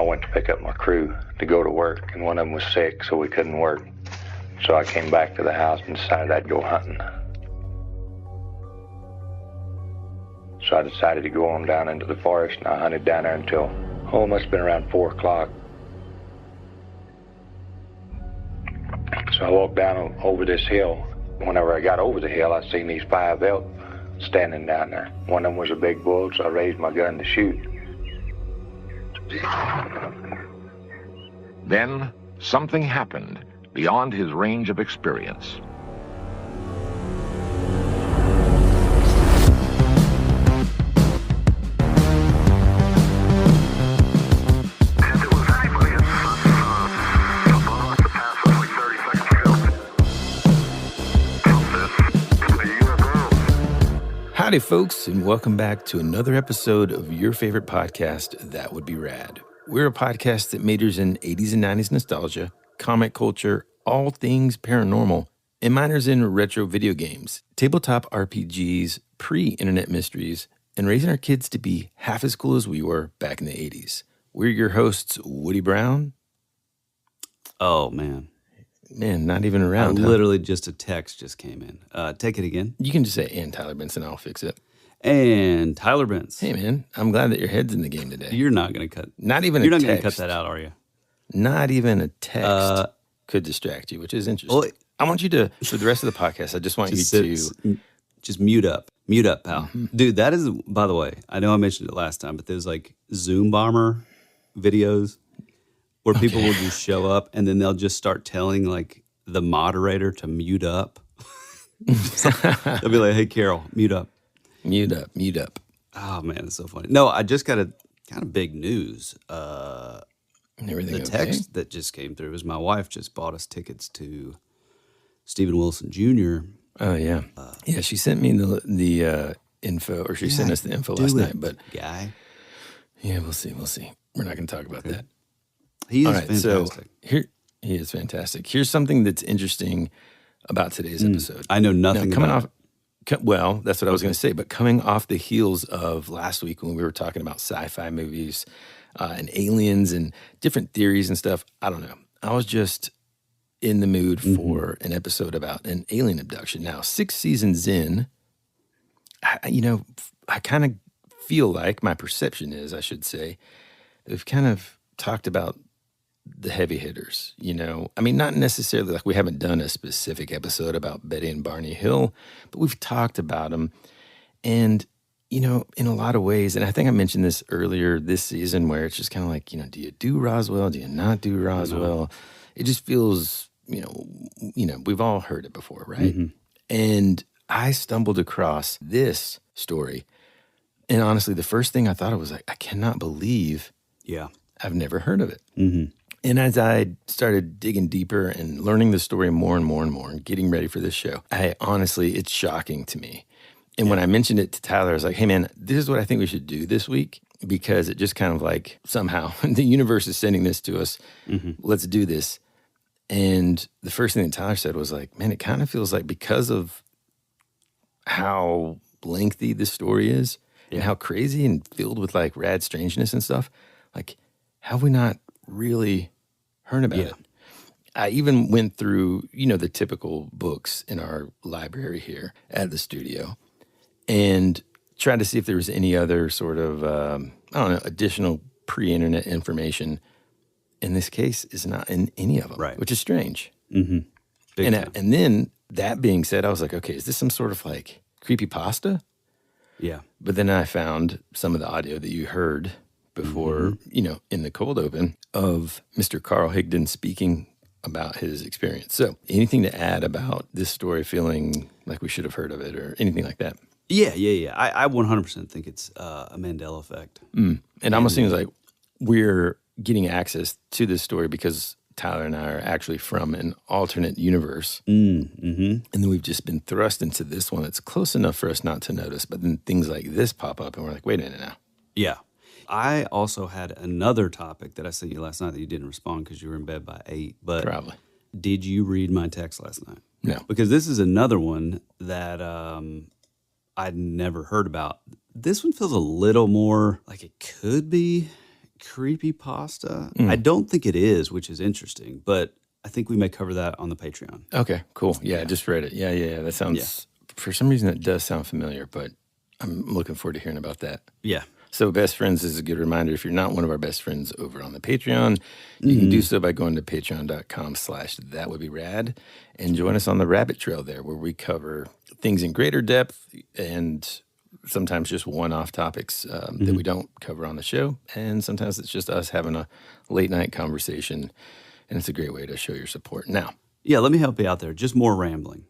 went to pick up my crew to go to work, and one of them was sick, so we couldn't work. So I came back to the house and decided I'd go hunting. So I decided to go on down into the forest, and I hunted down there until, it must have been around 4 o'clock. So I walked down over this hill. Whenever I got over the hill, I seen these 5 elk standing down there. One of them was a big bull, so I raised my gun to shoot. Then something happened beyond his range of experience. Howdy, folks, and welcome back to another episode of your favorite podcast, That Would Be Rad. We're a podcast that majors in 80s and 90s nostalgia, comic culture, all things paranormal, and minors in retro video games, tabletop RPGs, pre-internet mysteries, and raising our kids to be half as cool as we were back in the 80s. We're your hosts, Woody Brown. Oh, man. Man, not even around. Literally just a text just came in. Take it again. You can just say, and Tyler Benson, I'll fix it. And Tyler Benz. Hey, man, I'm glad that your head's in the game today. You're not going to cut. Not even You're a not text. going to cut that out, are you? Not even a text could distract you, which is interesting. Well, I want you to, for the rest of the podcast, I just want you to... Just mute up. Mute up, pal. Mm-hmm. Dude, that is, by the way, I know I mentioned it last time, but there's like Zoom bomber videos where people will just show up and then they'll just start telling like the moderator to mute up. They'll be like, hey, Carol, mute up. Mute up, mute up. Oh, man, it's so funny. No, I just got a kind of big news. Everything the text that just came through is my wife just bought us tickets to Stephen Wilson Jr. Oh, yeah. Yeah, she sent me the info, or she sent us the info last night. But guy. Yeah, we'll see. We're not going to talk about that. He is fantastic. So he is fantastic. Here's something that's interesting about today's episode. I know nothing about it. Well, that's what I was going to say. But coming off the heels of last week when we were talking about sci-fi movies and aliens and different theories and stuff, I don't know. I was just in the mood for an episode about an alien abduction. Now, 6 seasons in, I kind of feel like, my perception is, I should say, we've kind of talked about the heavy hitters, I mean, not necessarily like we haven't done a specific episode about Betty and Barney Hill, but we've talked about them. And, in a lot of ways, and I think I mentioned this earlier this season where it's just kind of like, do you do Roswell? Do you not do Roswell? It just feels, we've all heard it before, right? Mm-hmm. And I stumbled across this story. And honestly, the first thing I thought of was like, I cannot believe I've never heard of it. Mm-hmm. And as I started digging deeper and learning the story more and more and more and getting ready for this show, it's shocking to me. And when I mentioned it to Tyler, I was like, hey, man, this is what I think we should do this week because it just kind of like somehow the universe is sending this to us. Mm-hmm. Let's do this. And the first thing that Tyler said was like, man, it kind of feels like because of how lengthy this story is and how crazy and filled with like rad strangeness and stuff, like have we not really heard about it? I even went through, the typical books in our library here at the studio and tried to see if there was any other sort of, additional pre-internet information. In this case, is not in any of them, right? Which is strange. Mm-hmm. And then that being said, I was like, okay, is this some sort of like creepypasta? Yeah. But then I found some of the audio that you heard before, in the cold open of Mr. Carl Higdon speaking about his experience. So anything to add about this story feeling like we should have heard of it or anything like that? Yeah. I 100% think it's a Mandela effect. And it almost seems like we're getting access to this story because Tyler and I are actually from an alternate universe. And then we've just been thrust into this one that's close enough for us not to notice. But then things like this pop up and we're like, wait a minute now. Yeah. I also had another topic that I sent you last night that you didn't respond because you were in bed by 8. But probably. Did you read my text last night? No. Because this is another one that I'd never heard about. This one feels a little more like it could be creepypasta. I don't think it is, which is interesting, but I think we may cover that on the Patreon. Okay, cool. Yeah, I just read it. Yeah. That sounds, for some reason, that does sound familiar, but I'm looking forward to hearing about that. Yeah. So Best Friends is a good reminder. If you're not one of our best friends over on the Patreon, you can do so by going to patreon.com/thatwouldberad and join us on the rabbit trail there, where we cover things in greater depth and sometimes just one-off topics that we don't cover on the show. And sometimes it's just us having a late-night conversation, and it's a great way to show your support. Now, Yeah, let me help you out there. Just more rambling.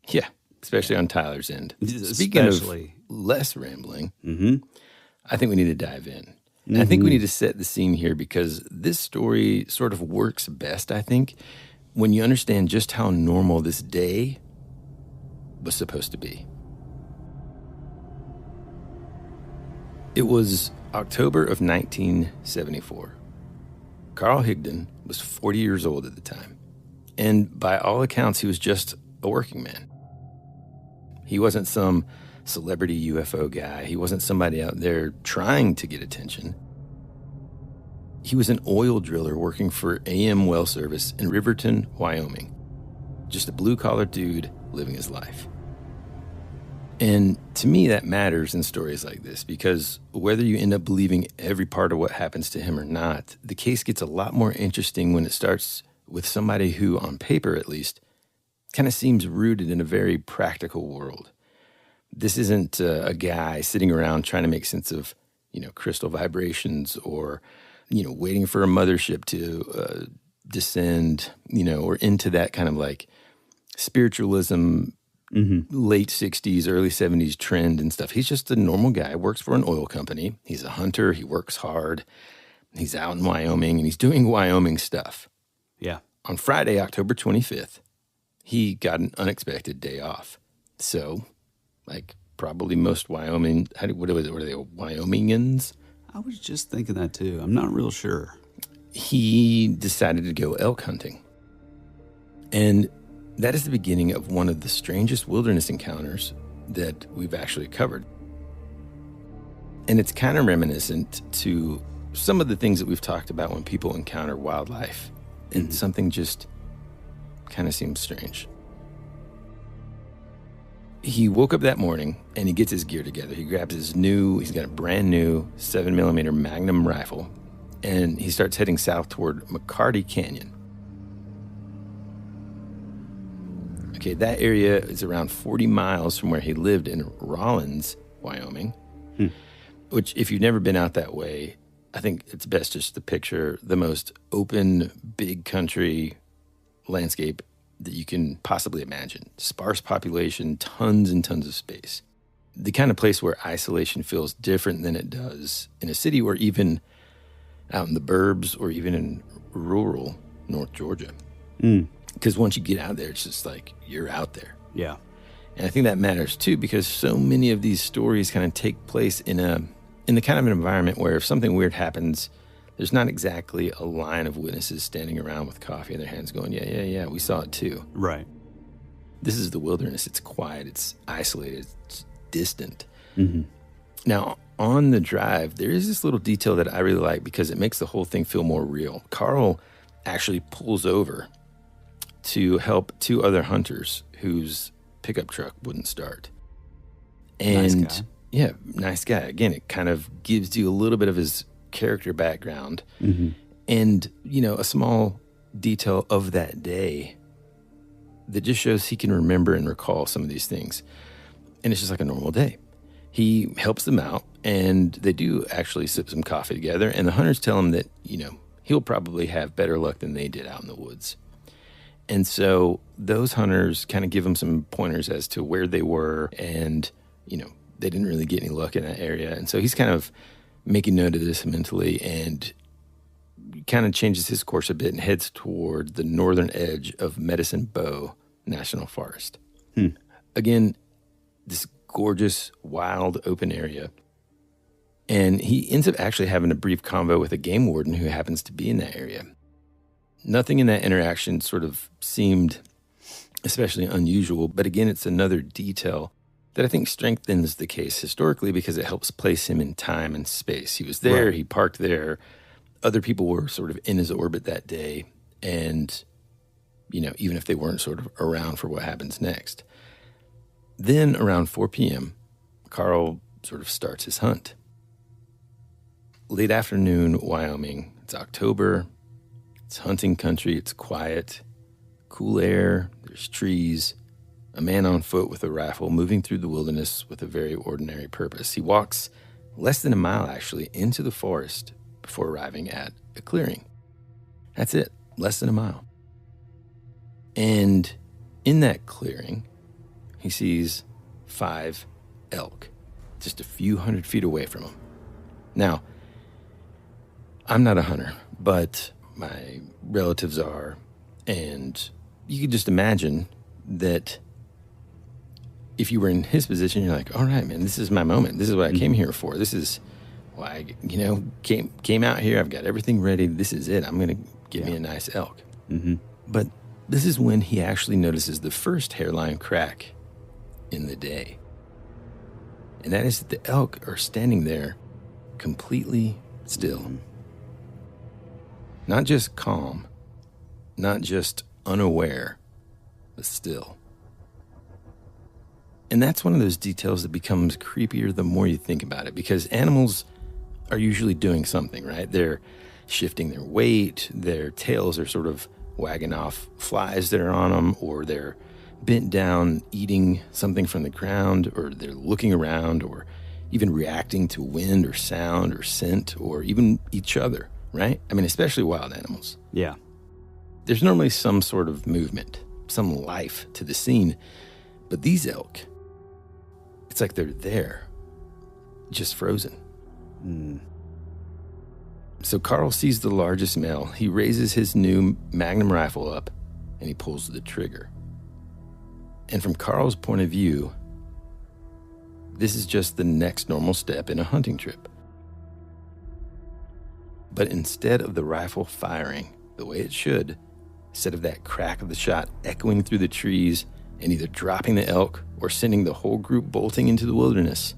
yeah, especially on Tyler's end. Speaking of less rambling, I think we need to dive in. And I think we need to set the scene here because this story sort of works best, I think, when you understand just how normal this day was supposed to be. It was October of 1974. Carl Higdon was 40 years old at the time, and by all accounts, he was just a working man. He wasn't some celebrity UFO guy. He wasn't somebody out there trying to get attention. He was an oil driller working for AM Well Service in Riverton, Wyoming. Just a blue-collar dude living his life. And to me, that matters in stories like this because whether you end up believing every part of what happens to him or not, the case gets a lot more interesting when it starts with somebody who, on paper at least, kind of seems rooted in a very practical world. This isn't a guy sitting around trying to make sense of, crystal vibrations or, waiting for a mothership to descend, or into that kind of like spiritualism, late 60s, early 70s trend and stuff. He's just a normal guy, works for an oil company. He's a hunter. He works hard. He's out in Wyoming, and he's doing Wyoming stuff. Yeah. On Friday, October 25th, he got an unexpected day off. So, like probably most Wyoming, what are they, Wyomingans? I was just thinking that too. I'm not real sure. He decided to go elk hunting. And that is the beginning of one of the strangest wilderness encounters that we've actually covered. And it's kind of reminiscent to some of the things that we've talked about when people encounter wildlife. And something just kind of seems strange. He woke up that morning and he gets his gear together. He grabs he's got a brand new 7mm Magnum rifle, and he starts heading south toward McCarty Canyon. Okay, that area is around 40 miles from where he lived in Rawlins, Wyoming, which if you've never been out that way, I think it's best just to picture the most open, big country landscape that you can possibly imagine. Sparse population, tons and tons of space. The kind of place where isolation feels different than it does in a city or even out in the burbs or even in rural North Georgia. Because once you get out there, it's just like you're out there. Yeah. And I think that matters too because so many of these stories kind of take place in the kind of an environment where if something weird happens, there's not exactly a line of witnesses standing around with coffee in their hands going, yeah, we saw it too. Right. This is the wilderness. It's quiet. It's isolated. It's distant. Now, on the drive, there is this little detail that I really like because it makes the whole thing feel more real. Carl actually pulls over to help two other hunters whose pickup truck wouldn't start. And nice guy. Yeah, nice guy. Again, it kind of gives you a little bit of his character background and, a small detail of that day that just shows he can remember and recall some of these things. And it's just like a normal day. He helps them out, and they do actually sip some coffee together, and the hunters tell him that, he'll probably have better luck than they did out in the woods. And so those hunters kind of give him some pointers as to where they were, and, they didn't really get any luck in that area. And so he's kind of making note of this mentally and kind of changes his course a bit and heads toward the northern edge of Medicine Bow National Forest. Again, this gorgeous, wild, open area. And he ends up actually having a brief convo with a game warden who happens to be in that area. Nothing in that interaction sort of seemed especially unusual, but again, it's another detail that I think strengthens the case historically because it helps place him in time and space. He was there, He parked there, other people were sort of in his orbit that day, and, even if they weren't sort of around for what happens next. Then around 4 p.m., Carl sort of starts his hunt. Late afternoon, Wyoming. It's October. It's hunting country. It's quiet. Cool air. There's trees. A man on foot with a rifle moving through the wilderness with a very ordinary purpose. He walks less than a mile, actually, into the forest before arriving at a clearing. That's it. Less than a mile. And in that clearing, he sees 5 elk just a few hundred feet away from him. Now, I'm not a hunter, but my relatives are, and you could just imagine that if you were in his position, you're like, all right, man, this is my moment. This is what I came here for. This is why I, came out here. I've got everything ready. This is it. I'm going to get me a nice elk. Mm-hmm. But this is when he actually notices the first hairline crack in the day. And that is that the elk are standing there completely still. Mm-hmm. Not just calm, not just unaware, but still. And that's one of those details that becomes creepier the more you think about it, because animals are usually doing something, right? They're shifting their weight, their tails are sort of wagging off flies that are on them, or they're bent down eating something from the ground, or they're looking around, or even reacting to wind or sound or scent, or even each other, right? I mean, especially wild animals. Yeah. There's normally some sort of movement, some life to the scene, but these elk, it's like they're there, just frozen. Mm. So Carl sees the largest male. He raises his new Magnum rifle up, and he pulls the trigger. And from Carl's point of view, this is just the next normal step in a hunting trip. But instead of the rifle firing the way it should, instead of that crack of the shot echoing through the trees and either dropping the elk or sending the whole group bolting into the wilderness,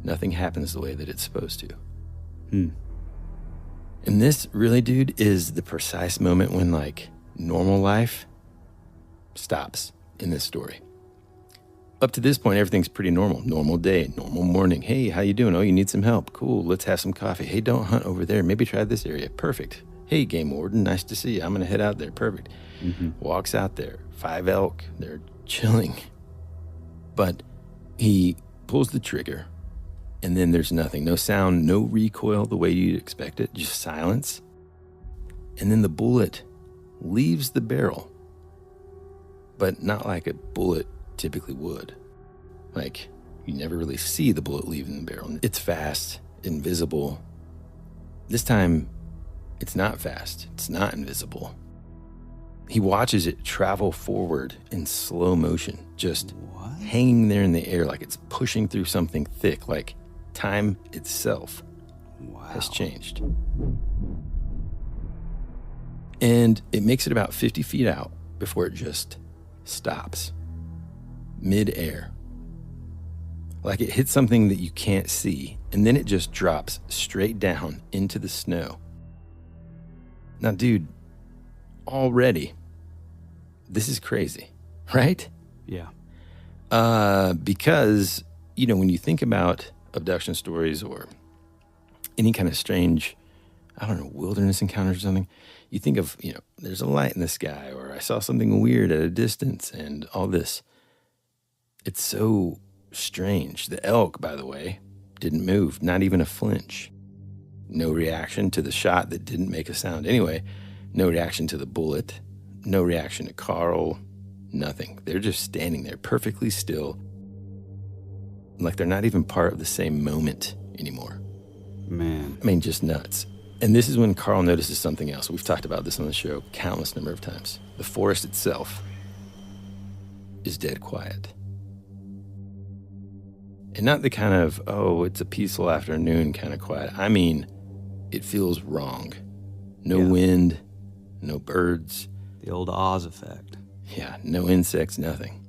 nothing happens the way that it's supposed to. And this really, dude, is the precise moment when, normal life stops in this story. Up to this point, everything's pretty normal. Normal day, normal morning. Hey, how you doing? Oh, you need some help? Cool, let's have some coffee. Hey, don't hunt over there. Maybe try this area. Perfect. Hey, game warden, nice to see you. I'm going to head out there. Perfect. Mm-hmm. Walks out there. 5 elk. They're chilling. But he pulls the trigger, and then there's nothing. No sound, no recoil the way you'd expect it. Just silence. And then the bullet leaves the barrel, but not like a bullet typically would. You never really see the bullet leaving the barrel. It's fast, invisible. This time, it's not fast. It's not invisible. He watches it travel forward in slow motion, just hanging there in the air like it's pushing through something thick, like time itself has changed. And it makes it about 50 feet out before it just stops. Mid-air. Like it hits something that you can't see, and then it just drops straight down into the snow. Now, dude, already, this is crazy, right? Yeah. Because, when you think about abduction stories or any kind of strange, wilderness encounters or something, you think of, there's a light in the sky, or I saw something weird at a distance, and all this. It's so strange. The elk, by the way, didn't move, not even a flinch. No reaction to the shot that didn't make a sound anyway. No reaction to the bullet. No reaction to Carl. Nothing. They're just standing there perfectly still. Like they're not even part of the same moment anymore. Man. I mean, just nuts. And this is when Carl notices something else. We've talked about this on the show countless number of times. The forest itself is dead quiet. And not the kind of, it's a peaceful afternoon kind of quiet. I mean, it feels wrong. No wind, no birds. The old Oz effect. Yeah, no insects, nothing.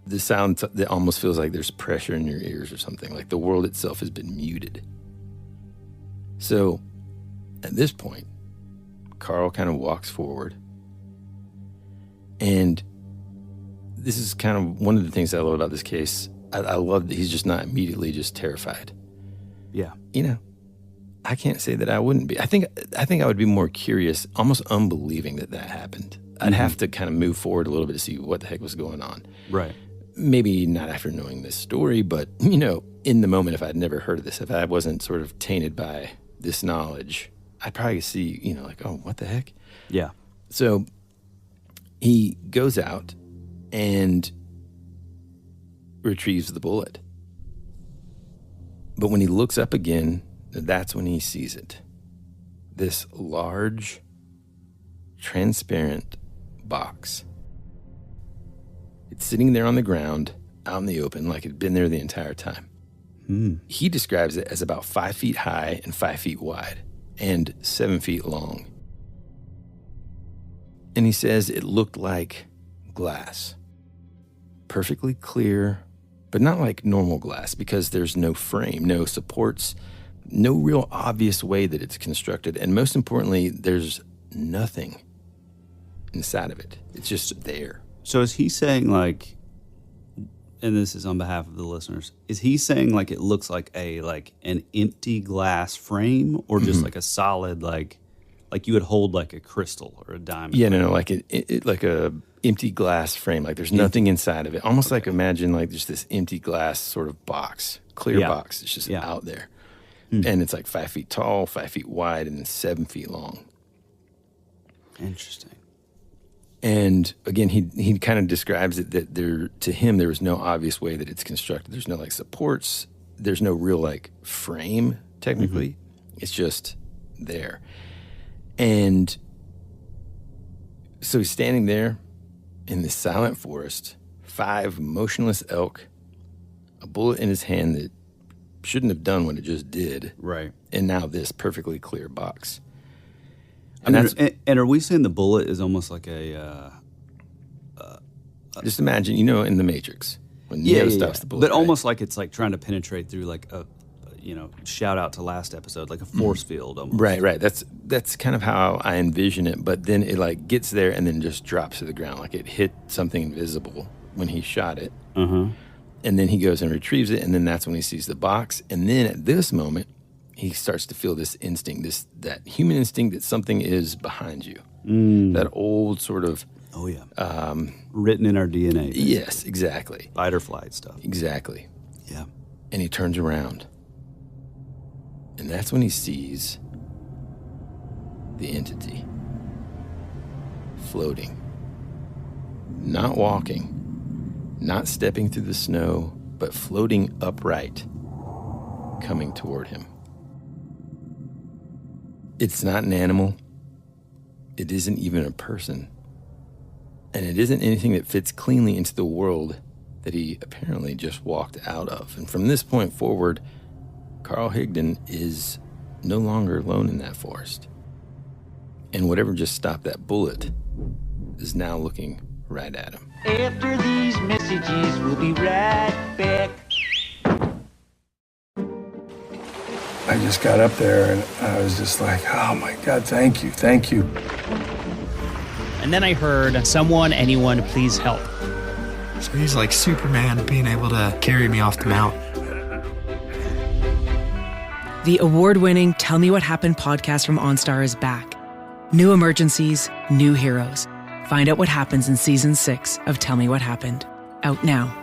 The sound that almost feels like there's pressure in your ears or something, like the world itself has been muted. So at this point, Carl kind of walks forward. And this is kind of one of the things I love about this case. I love that he's just not immediately just terrified. Yeah. You know, I can't say that I wouldn't be. I think I would be more curious, almost unbelieving that happened. I'd have to kind of move forward a little bit to see what the heck was going on. Right. Maybe not after knowing this story, but, you know, in the moment, if I'd never heard of this, if I wasn't sort of tainted by this knowledge, I'd probably see, you know, like, oh, what the heck? Yeah. So he goes out and retrieves the bullet. But when he looks up again, that's when he sees it. This large, transparent box. It's sitting there on the ground, out in the open, like it'd been there the entire time. He describes it as about 5 feet high and 5 feet wide and 7 feet long. And he says it looked like glass. Perfectly clear, but not like normal glass because there's no frame, no supports, no real obvious way that it's constructed. And most importantly, there's nothing inside of it. It's just there. So is he saying like, and this is on behalf of the listeners, is he saying like it looks like an empty glass frame or just like a solid like you would hold like a crystal or a diamond? Yeah, no, like it like a empty glass frame. Like there's nothing inside of it. Almost like imagine like just this empty glass sort of box, clear box. It's just out there. And it's like 5 feet tall, 5 feet wide, and then 7 feet long. Interesting. And again, he kind of describes it that to him there was no obvious way that it's constructed. There's no like supports. There's no real like frame technically. It's just there. And so he's standing there in this silent forest, 5 motionless elk, a bullet in his hand that shouldn't have done what it just did. Right. And now this perfectly clear box. And are we saying the bullet is almost like a... just imagine, you know, in The Matrix, when Neo stops the bullet. But almost like it's like trying to penetrate through like a, shout out to last episode, like a force field almost. Right. That's kind of how I envision it. But then it like gets there and then just drops to the ground. Like it hit something invisible when he shot it. And then he goes and retrieves it. And then that's when he sees the box. And then at this moment, he starts to feel this instinct, that human instinct that something is behind you. That old sort of... Oh, yeah. Written in our DNA. Basically. Yes, exactly. Fight or flight stuff. Exactly. Yeah. And he turns around. And that's when he sees the entity floating. Not walking, not stepping through the snow, but floating upright, coming toward him. It's not an animal. It isn't even a person. And it isn't anything that fits cleanly into the world that he apparently just walked out of. And from this point forward, Carl Higdon is no longer alone in that forest. And whatever just stopped that bullet is now looking right at him. After these messages, we'll be right back. I just got up there and I was just like, oh my God, thank you. And then I heard, someone, anyone, please help. So he's like Superman being able to carry me off the mountain. The award-winning Tell Me What Happened podcast from OnStar is back. New emergencies, new heroes. Find out what happens in season 6 of Tell Me What Happened. Out now.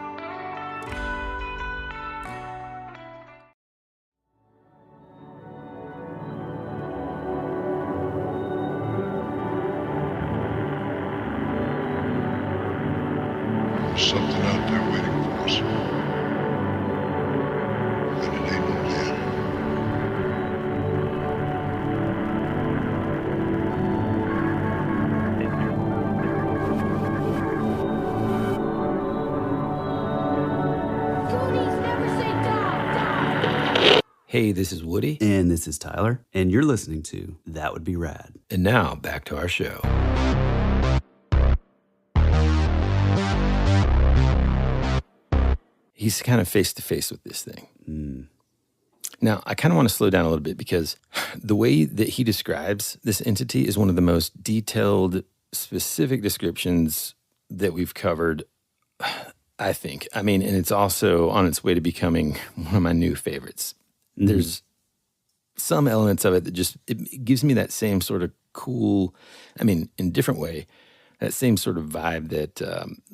There's something out there waiting for us. And it ain't no dead. Hey, this is Woody. And this is Tyler. And you're listening to That Would Be Rad. And now, back to our show. He's kind of face to face with this thing. Now, I kind of want to slow down a little bit because the way that he describes this entity is one of the most detailed, specific descriptions that we've covered, I think. I mean, and it's also on its way to becoming one of my new favorites. Mm-hmm. There's some elements of it that just, it gives me that same sort of cool, I mean, in a different way, that same sort of vibe that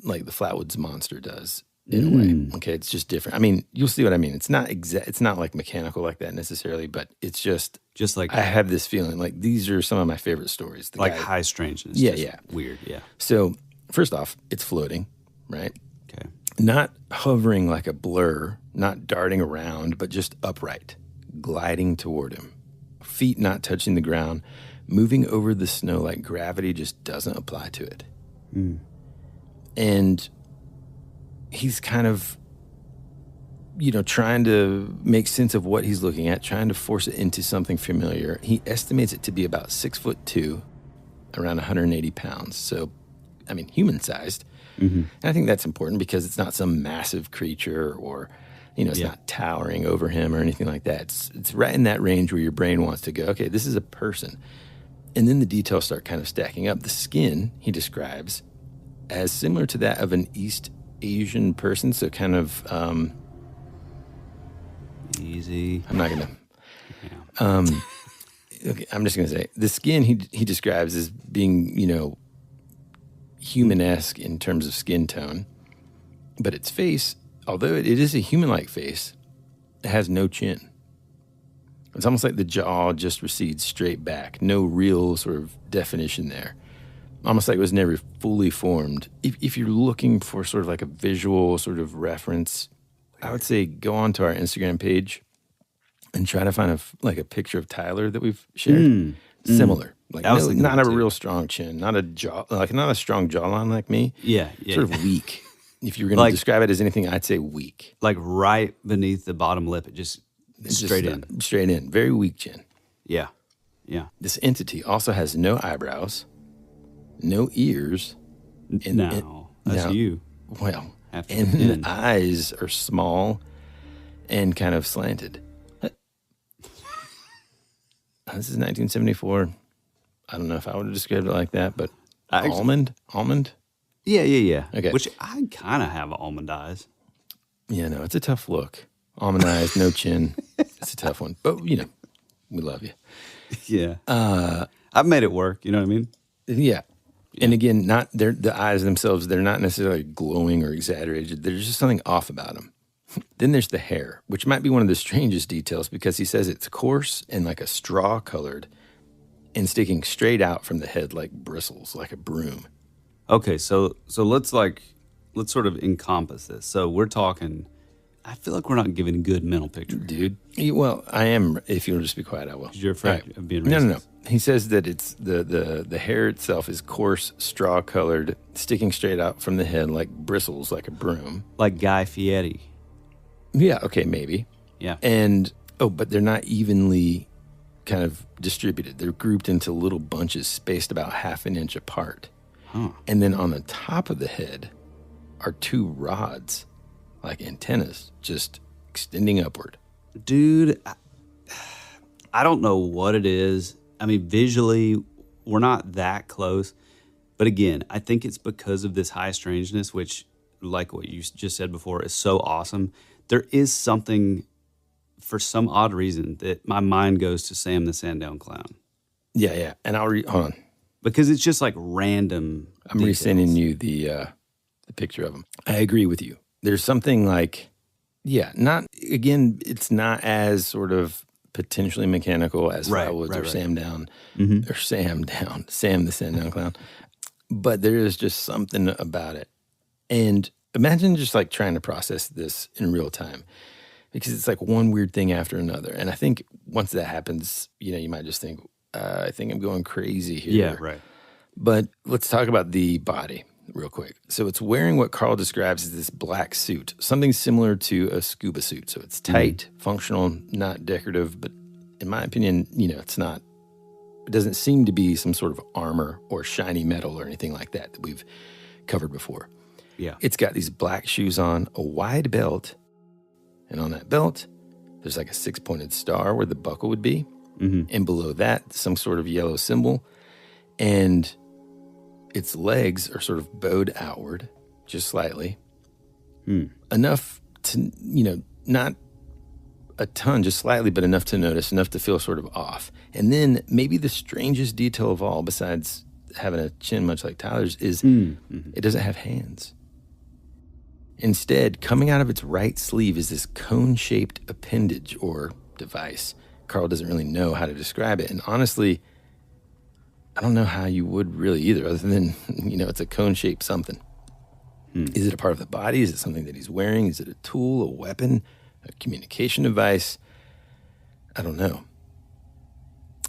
like the Flatwoods Monster does in a way. Okay, it's just different. I mean, you'll see what I mean. It's not it's not like mechanical like that necessarily, but it's just like I have this feeling like these are some of my favorite stories. The like guy, high strangeness. Yeah. Weird, yeah. So first off, it's floating, right? Okay. Not hovering like a blur, not darting around, but just upright, gliding toward him. Feet not touching the ground, moving over the snow like gravity just doesn't apply to it. And he's kind of, trying to make sense of what he's looking at, trying to force it into something familiar. He estimates it to be about 6'2", around 180 pounds. So, I mean, human-sized. And I think that's important because it's not some massive creature or, it's not towering over him or anything like that. It's right in that range where your brain wants to go, okay, this is a person. And then the details start kind of stacking up. The skin, he describes, as similar to that of an East Asian person, so kind of... easy. I'm not going to... okay, I'm just going to say, the skin he describes as being, human-esque in terms of skin tone. But its face, although it is a human-like face, it has no chin. It's almost like the jaw just recedes straight back. No real sort of definition there. Almost like it was never fully formed. If you're looking for sort of like a visual sort of reference, I would say go onto our Instagram page and try to find a picture of Tyler that we've shared. Similar. Like not a real strong chin, not a strong jawline like me. Yeah. Sort of weak. If you're going to describe it as anything, I'd say weak. Like right beneath the bottom lip, it's straight in. Straight in. Very weak chin. Yeah. This entity also has no eyebrows, no ears. That's you. Well, and the eyes are small and kind of slanted. This is 1974. I don't know if I would have described it like that, but almond? Yeah. Okay. Which I kind of have almond eyes. Yeah, no, it's a tough look. Almond eyes, no chin. It's a tough one. But, we love you. Yeah. I've made it work, you know what I mean? Yeah. And again, the eyes themselves, they're not necessarily glowing or exaggerated. There's just something off about them. Then there's the hair, which might be one of the strangest details because he says it's coarse and like a straw colored and sticking straight out from the head like bristles, like a broom. Okay, so let's sort of encompass this. So we're talking, I feel like we're not giving a good mental picture. Dude. Well, I am. If you'll just be quiet, I will. You're afraid of being racist. No. He says that it's the hair itself is coarse, straw colored, sticking straight out from the head like bristles, like a broom. Like Guy Fieri. Yeah, okay, maybe. Yeah. But they're not evenly kind of distributed. They're grouped into little bunches spaced about half an inch apart. Huh. And then on the top of the head are two rods, like antennas, just extending upward. Dude, I don't know what it is. I mean, visually, we're not that close. But again, I think it's because of this high strangeness, which, like what you just said before, is so awesome. There is something, for some odd reason, that my mind goes to Sam the Sandown Clown. Yeah. And hold on. Because it's just like random. I'm resending you the picture of him. I agree with you. There's something like, it's not as sort of potentially mechanical as Flatwoods or Sam Down, or Sam the Sandown Clown. But there is just something about it. And imagine just like trying to process this in real time, because it's like one weird thing after another. And I think once that happens, you might just think, I think I'm going crazy here. Yeah, right. But let's talk about the body real quick. So it's wearing what Carl describes as this black suit, something similar to a scuba suit. So it's tight, functional, not decorative, but in my opinion, it's not. It doesn't seem to be some sort of armor or shiny metal or anything like that we've covered before. Yeah. It's got these black shoes on, a wide belt, and on that belt, There's like a 6-pointed star where the buckle would be. Mm-hmm. And below that, some sort of yellow symbol. And its legs are sort of bowed outward, just slightly. Enough to, not a ton, just slightly, but enough to notice, enough to feel sort of off. And then maybe the strangest detail of all, besides having a chin much like Tyler's, is it doesn't have hands. Instead, coming out of its right sleeve is this cone-shaped appendage or device. Carl doesn't really know how to describe it. And honestly, I don't know how you would really either, other than, it's a cone-shaped something. Is it a part of the body? Is it something that he's wearing? Is it a tool, a weapon, a communication device? I don't know.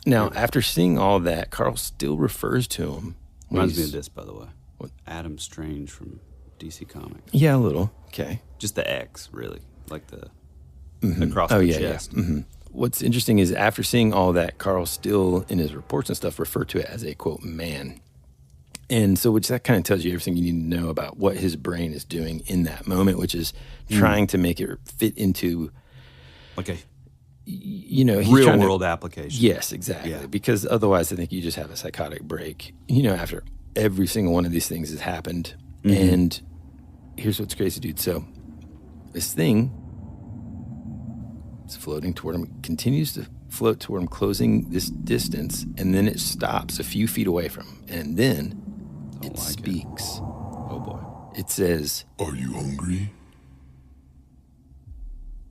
Now, after seeing all that, Carl still refers to him. Reminds me of this, by the way. What? Adam Strange from DC Comics. Yeah, a little. Okay. Just the X, really. Like the across the chest. Yeah. Mm-hmm. What's interesting is after seeing all that, Carl still, in his reports and stuff, referred to it as a, quote, man. And so which that kind of tells you everything you need to know about what his brain is doing in that moment, which is trying to make it fit into... Like a he's real world application. Yes, exactly. Yeah. Because otherwise I think you just have a psychotic break, after every single one of these things has happened. And here's what's crazy, dude. So this thing is floating toward him, continues to float toward him, closing this distance, and then it stops a few feet away from him. And then it speaks. Oh, boy. It says, "Are you hungry?"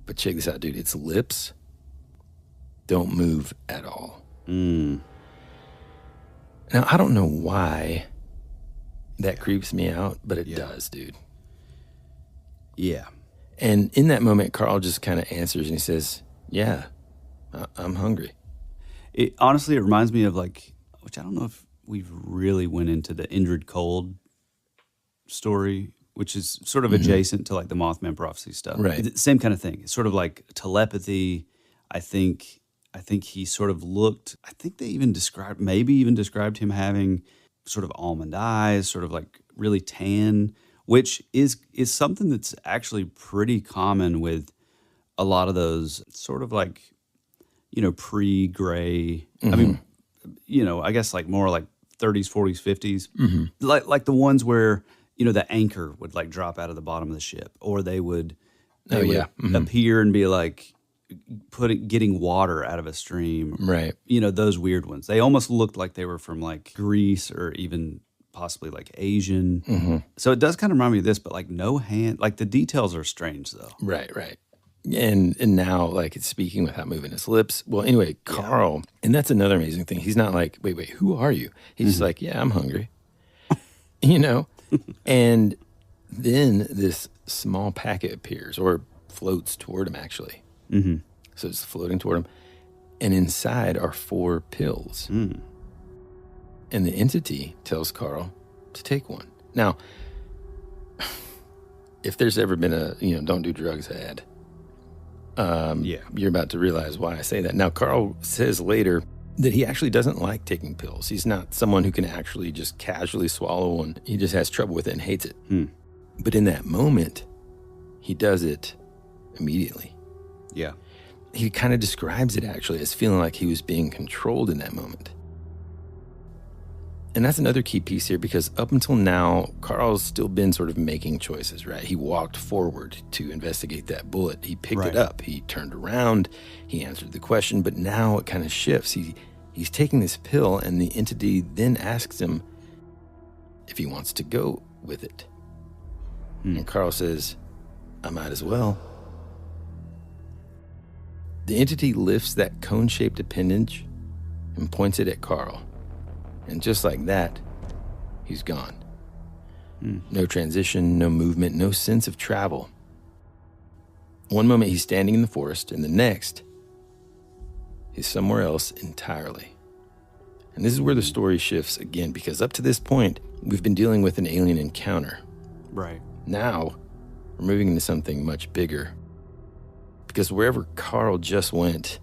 But check this out, dude. Its lips don't move at all. Now, I don't know why that creeps me out, but it does, dude. Yeah. And in that moment, Carl just kind of answers and he says, yeah, I'm hungry. Honestly, it reminds me of which I don't know if we've really went into the Indrid Cold story, which is sort of adjacent to the Mothman prophecy stuff. Right. Same kind of thing. It's sort of like telepathy. I think he sort of looked, I think they even described him having sort of almond eyes, sort of really tan, which is something that's actually pretty common with a lot of those sort of pre-gray. I mean, I guess more 30s, 40s, 50s, like the ones where the anchor would drop out of the bottom of the ship, or they would appear and be getting water out of a stream, right? Those weird ones. They almost looked like they were from Greece or even possibly Asian. So it does kind of remind me of this, but no hand. The details are strange though. Right. And now it's speaking without moving his lips. Well, anyway, Carl, and that's another amazing thing. He's not wait, who are you? He's just yeah, I'm hungry. And then this small packet appears or floats toward him, actually. So it's floating toward him. And inside are 4 pills. And the entity tells Carl to take one. Now, if there's ever been a, don't do drugs ad, you're about to realize why I say that. Now, Carl says later that he actually doesn't like taking pills. He's not someone who can actually just casually swallow one. He just has trouble with it and hates it. But in that moment, he does it immediately. Yeah. He kind of describes it actually as feeling like he was being controlled in that moment. And that's another key piece here, because up until now, Carl's still been sort of making choices, right? He walked forward to investigate that bullet. He picked it up. He turned around. He answered the question. But now it kind of shifts. He's taking this pill, and the entity then asks him if he wants to go with it. And Carl says, I might as well. The entity lifts that cone-shaped appendage and points it at Carl. And just like that, he's gone. No transition, no movement, no sense of travel. One moment he's standing in the forest, and the next, he's somewhere else entirely. And this is where the story shifts again, because up to this point, we've been dealing with an alien encounter. Right. Now, we're moving into something much bigger. Because wherever Carl just went,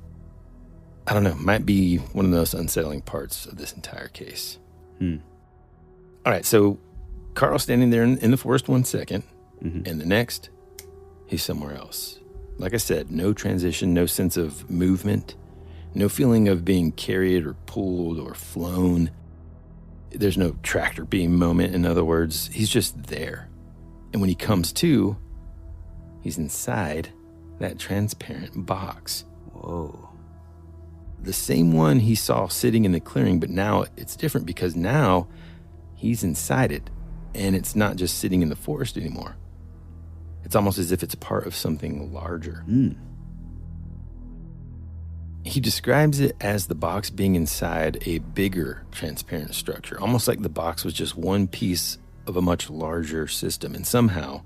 I don't know, might be one of the most unsettling parts of this entire case. All right, so Carl's standing there in the forest 1 second, and the next, he's somewhere else. Like I said, no transition, no sense of movement, no feeling of being carried or pulled or flown. There's no tractor beam moment, in other words. He's just there. And when he comes to, he's inside that transparent box. Whoa. The same one he saw sitting in the clearing, but now it's different because now he's inside it, and it's not just sitting in the forest anymore. It's almost as if it's part of something larger. He describes it as the box being inside a bigger transparent structure, almost like the box was just one piece of a much larger system. And somehow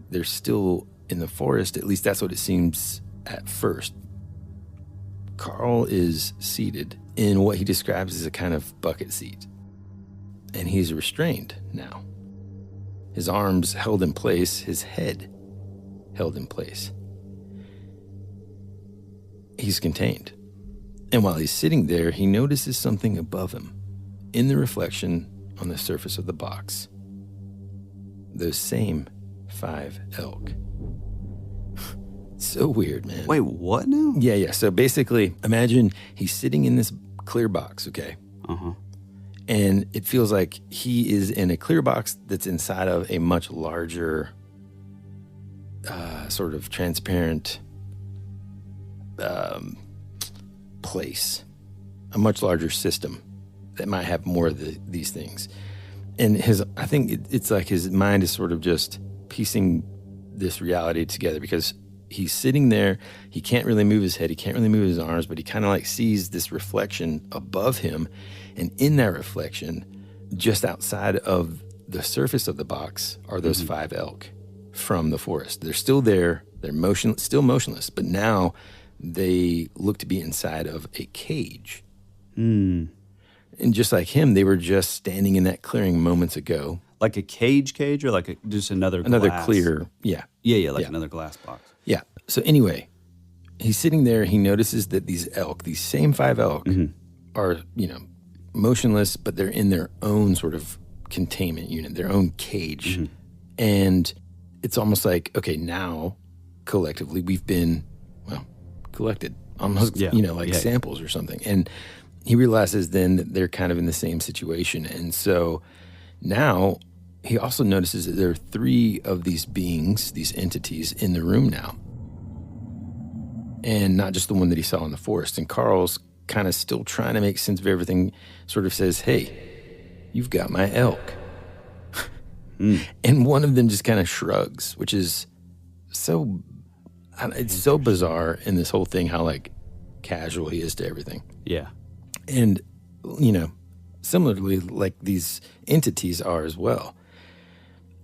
they're still in the forest. At least that's what it seems at first. Carl is seated in what he describes as a kind of bucket seat. And he's restrained now. His arms held in place, his head held in place. He's contained. And while he's sitting there, he notices something above him in the reflection on the surface of the box. Those same 5 elk. So weird, man. Wait, what now? Yeah. So basically, imagine he's sitting in this clear box, okay? And it feels like he is in a clear box that's inside of a much larger, sort of transparent place, a much larger system that might have more of these things. And I think it's like his mind is sort of just piecing this reality together because he's sitting there, he can't really move his head, he can't really move his arms, but he kind of like sees this reflection above him. And in that reflection, just outside of the surface of the box are those 5 elk from the forest. They're still there, they're still motionless, but now they look to be inside of a cage. And just like him, they were just standing in that clearing moments ago. Like a cage or like just another glass? Clear, yeah. Another glass box. Yeah. So anyway, he's sitting there. He notices that these elk, these same 5 elk, are, motionless, but they're in their own sort of containment unit, their own cage. And it's almost like, okay, now collectively we've been, collected, almost, samples or something. And he realizes then that they're kind of in the same situation. And so now he also notices that there are 3 of these beings, these entities in the room now. And not just the one that he saw in the forest. And Carl's kind of still trying to make sense of everything, sort of says, hey, you've got my elk. And one of them just kind of shrugs, which is it's so bizarre in this whole thing, how like casual he is to everything. Yeah. And, similarly, like these entities are as well.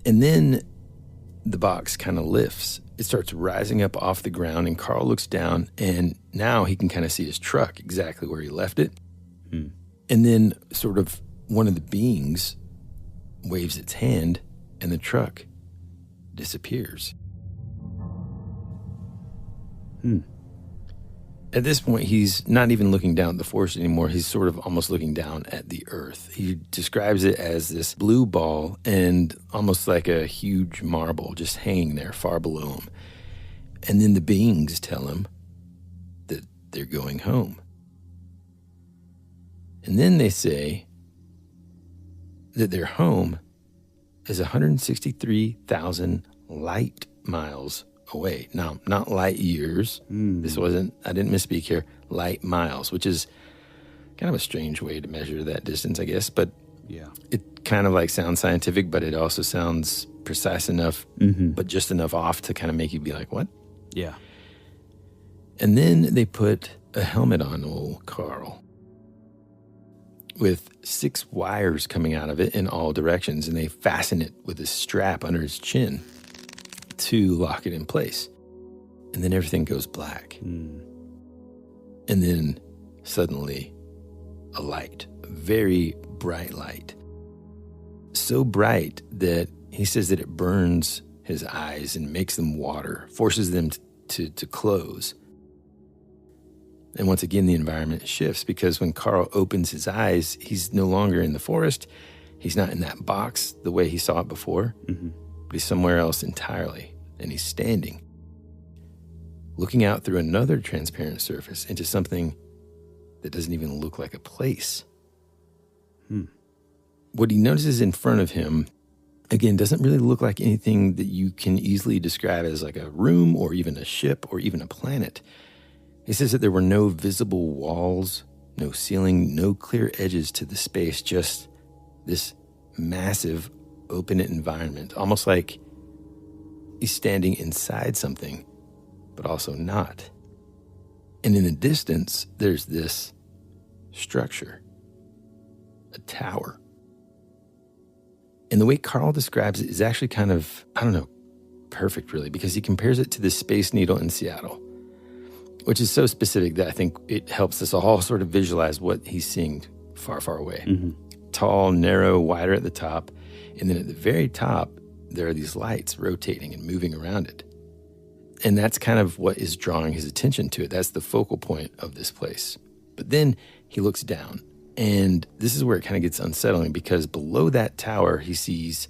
And then the box kind of lifts. It starts rising up off the ground, and Carl looks down, and now he can kind of see his truck exactly where he left it. And then sort of one of the beings waves its hand, and the truck disappears. At this point, he's not even looking down at the forest anymore. He's sort of almost looking down at the earth. He describes it as this blue ball and almost like a huge marble just hanging there far below him. And then the beings tell him that they're going home. And then they say that their home is 163,000 light miles away. Now, not light years. I didn't misspeak here. Light miles, which is kind of a strange way to measure that distance, I guess. But it kind of like sounds scientific, but it also sounds precise enough, but just enough off to kind of make you be like, what? Yeah. And then they put a helmet on old Carl with 6 wires coming out of it in all directions, and they fasten it with a strap under his chin to lock it in place. And then everything goes black. And then suddenly a light, a very bright light. So bright that he says that it burns his eyes and makes them water, forces them to close. And once again, the environment shifts because when Carl opens his eyes, he's no longer in the forest. He's not in that box the way he saw it before. But he's somewhere else entirely, and he's standing looking out through another transparent surface into something that doesn't even look like a place. What he notices in front of him, again, doesn't really look like anything that you can easily describe as like a room or even a ship or even a planet. He says that there were no visible walls, no ceiling, no clear edges to the space, just this massive open environment, almost like he's standing inside something, but also not. And in the distance, there's this structure, a tower. And the way Carl describes it is actually kind of, perfect really, because he compares it to the Space Needle in Seattle, which is so specific that I think it helps us all sort of visualize what he's seeing far, far away. Tall, narrow, wider at the top. And then at the very top, there are these lights rotating and moving around it. And that's kind of what is drawing his attention to it. That's the focal point of this place. But then he looks down, and this is where it kind of gets unsettling, because below that tower, he sees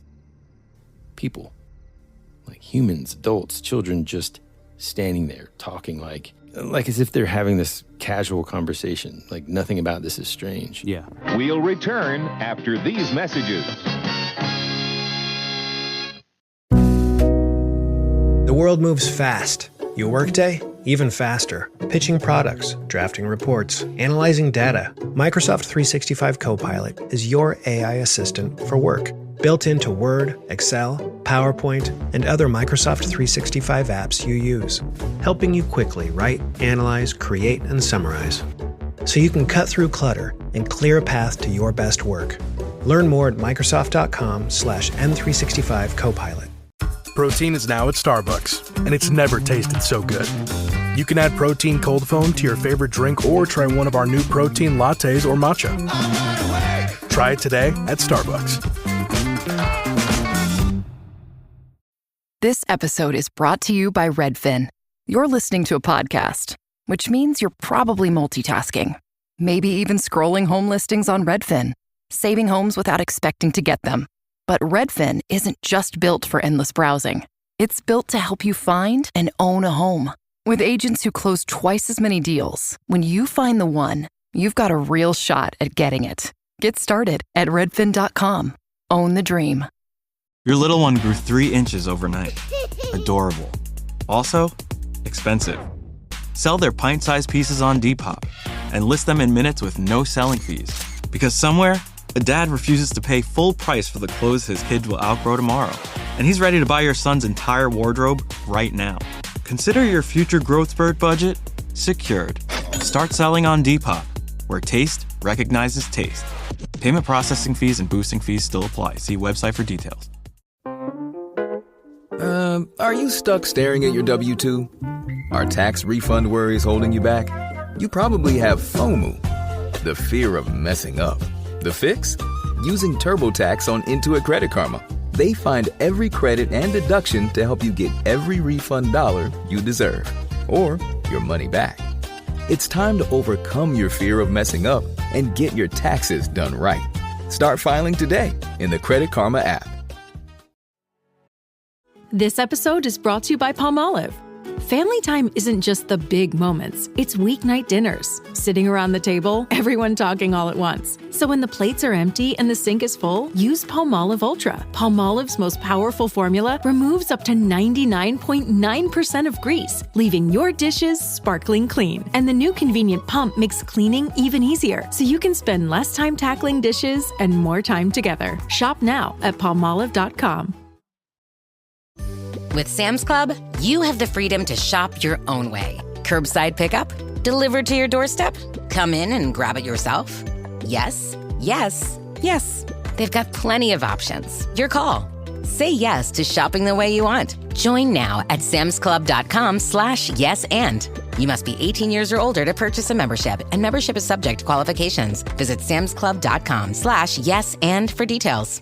people, like humans, adults, children, just standing there talking like as if they're having this casual conversation, like nothing about this is strange. Yeah. We'll return after these messages. The world moves fast. Your workday, even faster. Pitching products, drafting reports, analyzing data. Microsoft 365 Copilot is your AI assistant for work. Built into Word, Excel, PowerPoint, and other Microsoft 365 apps you use. Helping you quickly write, analyze, create, and summarize. So you can cut through clutter and clear a path to your best work. Learn more at Microsoft.com/M365 Copilot. Protein is now at Starbucks, and it's never tasted so good. You can add protein cold foam to your favorite drink or try one of our new protein lattes or matcha. Try it today at Starbucks. This episode is brought to you by Redfin. You're listening to a podcast, which means you're probably multitasking. Maybe even scrolling home listings on Redfin, saving homes without expecting to get them. But Redfin isn't just built for endless browsing. It's built to help you find and own a home. With agents who close twice as many deals, when you find the one, you've got a real shot at getting it. Get started at redfin.com. Own the dream. Your little one grew 3 inches overnight. Adorable. Also, expensive. Sell their pint-sized pieces on Depop and list them in minutes with no selling fees. Because somewhere, a dad refuses to pay full price for the clothes his kids will outgrow tomorrow. And he's ready to buy your son's entire wardrobe right now. Consider your future growth spurt budget secured. Start selling on Depop, where taste recognizes taste. Payment processing fees and boosting fees still apply. See website for details. Are you stuck staring at your W-2? Are tax refund worries holding you back? You probably have FOMO, the fear of messing up. The fix? Using TurboTax on Intuit Credit Karma. They find every credit and deduction to help you get every refund dollar you deserve. Or your money back. It's time to overcome your fear of messing up and get your taxes done right. Start filing today in the Credit Karma app. This episode is brought to you by Palmolive. Family time isn't just the big moments. It's weeknight dinners, sitting around the table, everyone talking all at once. So when the plates are empty and the sink is full, use Palmolive Ultra. Palmolive's most powerful formula removes up to 99.9% of grease, leaving your dishes sparkling clean. And the new convenient pump makes cleaning even easier, so you can spend less time tackling dishes and more time together. Shop now at palmolive.com. With Sam's Club, you have the freedom to shop your own way. Curbside pickup? Delivered to your doorstep? Come in and grab it yourself? Yes, yes, yes. They've got plenty of options. Your call. Say yes to shopping the way you want. Join now at samsclub.com/yes and. You must be 18 years or older to purchase a membership, and membership is subject to qualifications. Visit samsclub.com/yes and for details.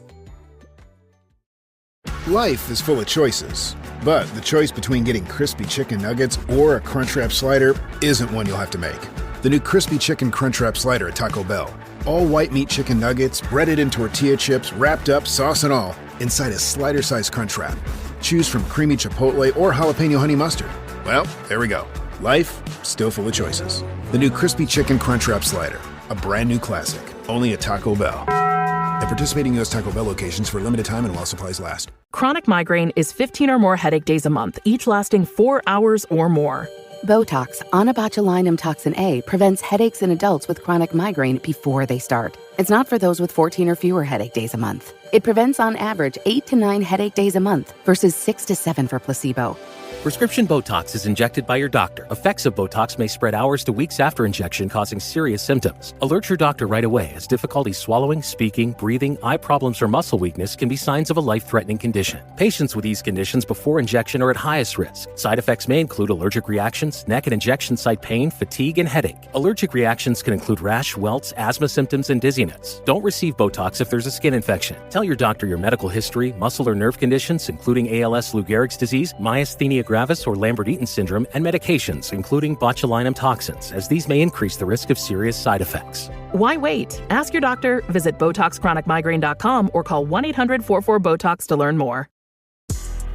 Life is full of choices, but the choice between getting crispy chicken nuggets or a Crunchwrap Slider isn't one you'll have to make. The new Crispy Chicken Crunchwrap Slider at Taco Bell. All white meat chicken nuggets, breaded in tortilla chips, wrapped up, sauce and all, inside a slider-sized Crunchwrap. Choose from creamy chipotle or jalapeno honey mustard. Well, there we go. Life, still full of choices. The new Crispy Chicken Crunchwrap Slider. A brand new classic. Only at Taco Bell. At participating U.S. Taco Bell locations for a limited time and while supplies last. Chronic migraine is 15 or more headache days a month, each lasting 4 hours or more. Botox, onabotulinum toxin A, prevents headaches in adults with chronic migraine before they start. It's not for those with 14 or fewer headache days a month. It prevents on average 8 to 9 headache days a month versus 6 to 7 for placebo. Prescription Botox is injected by your doctor. Effects of Botox may spread hours to weeks after injection, causing serious symptoms. Alert your doctor right away, as difficulty swallowing, speaking, breathing, eye problems, or muscle weakness can be signs of a life-threatening condition. Patients with these conditions before injection are at highest risk. Side effects may include allergic reactions, neck and injection site pain, fatigue, and headache. Allergic reactions can include rash, welts, asthma symptoms, and dizziness. Don't receive Botox if there's a skin infection. Tell your doctor your medical history, muscle or nerve conditions, including ALS, Lou Gehrig's disease, myasthenia gravis, or Lambert-Eaton syndrome, and medications, including botulinum toxins, as these may increase the risk of serious side effects. Why wait? Ask your doctor, visit BotoxChronicMigraine.com, or call 1-800-44-BOTOX to learn more.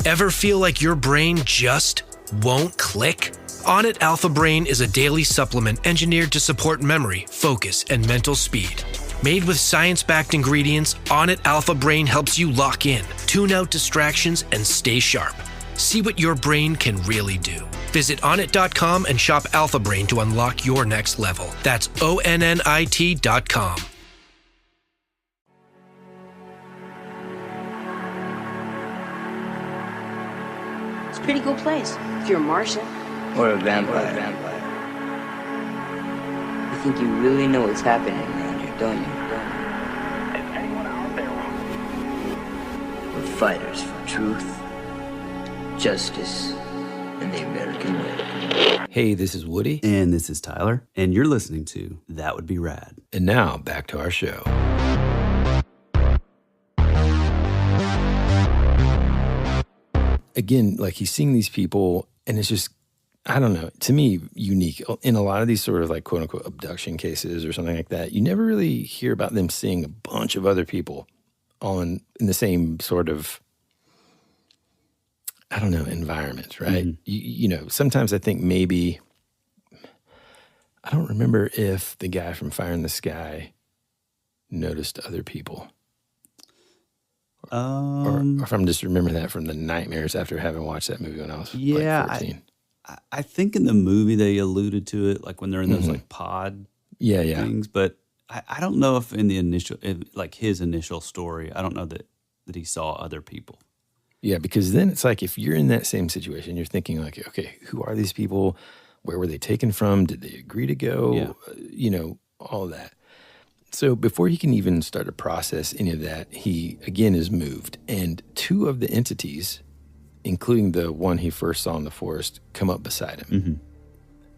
Ever feel like your brain just won't click? Onnit Alpha Brain is a daily supplement engineered to support memory, focus, and mental speed. Made with science-backed ingredients, Onnit Alpha Brain helps you lock in, tune out distractions, and stay sharp. See what your brain can really do. Visit onnit.com and shop Alpha Brain to unlock your next level. That's ONNIT.com. It's a pretty cool place if you're a Martian. Or a vampire. You think you really know what's happening around here, don't you? Is anyone out there? We're fighters for truth, justice, and the American way. Hey, this is Woody. And this is Tyler. And you're listening to That Would Be Rad. And now, back to our show. Again, like he's seeing these people, and it's just, I don't know, to me, unique. In a lot of these sort of like quote-unquote abduction cases or something like that, you never really hear about them seeing a bunch of other people all in the same sort of, I don't know, environment, right? Mm-hmm. You know, sometimes I think maybe, I don't remember if the guy from Fire in the Sky noticed other people. Or if I'm just remembering that from the nightmares after having watched that movie when I was like 14. I think in the movie they alluded to it, like when they're in those like pod things. But I don't know if in the initial, like his initial story, I don't know that he saw other people. Yeah, because then it's like if you're in that same situation, you're thinking like, okay, who are these people? Where were they taken from? Did they agree to go? Yeah. You know, all of that. So before he can even start to process any of that, he again is moved. And two of the entities, including the one he first saw in the forest, come up beside him. Mm-hmm.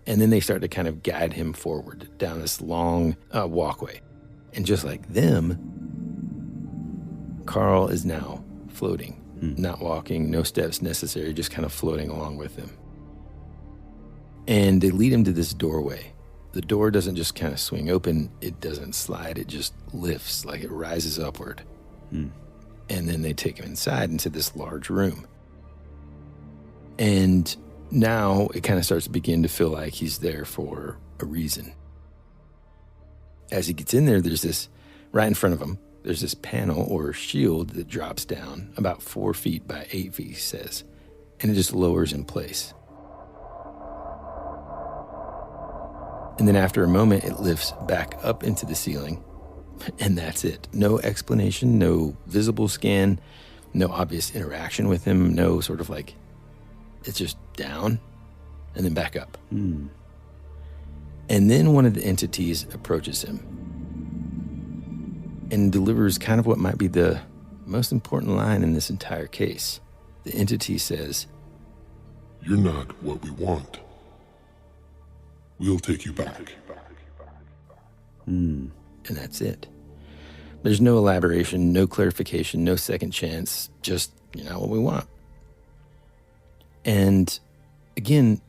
And then they start to kind of guide him forward down this long walkway. And just like them, Carl is now floating. Not walking, no steps necessary, just kind of floating along with them. And they lead him to this doorway. The door doesn't just kind of swing open, it doesn't slide, it just lifts, like it rises upward. And then they take him inside into this large room. And now it kind of starts to begin to feel like he's there for a reason. As he gets in there, there's this, right in front of him, there's this panel or shield that drops down about 4 feet by 8 feet, he says, and it just lowers in place. And then after a moment, it lifts back up into the ceiling, and that's it. No explanation, no visible scan, no obvious interaction with him, no sort of like, it's just down and then back up. And then one of the entities approaches him and delivers kind of what might be the most important line in this entire case. The entity says, "You're not what we want. We'll take you back." And that's it. There's no elaboration, no clarification, no second chance, just, you're not what we want. And again,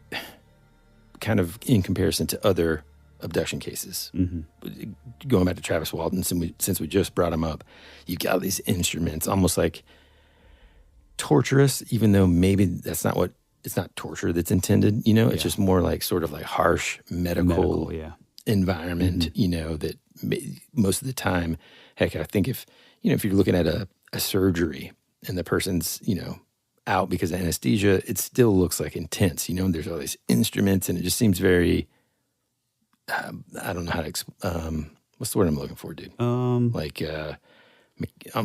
kind of in comparison to other abduction cases, going back to Travis Walton, since we just brought him up, you've got these instruments, almost like torturous, even though maybe that's not what it's not torture that's intended, you know, it's just more like sort of like harsh medical environment, you know, that most of the time, heck, I think if you're looking at a surgery and the person's, you know, out because of anesthesia, it still looks like intense, you know, and there's all these instruments and it just seems very, I don't know how to, what's the word I'm looking for, dude?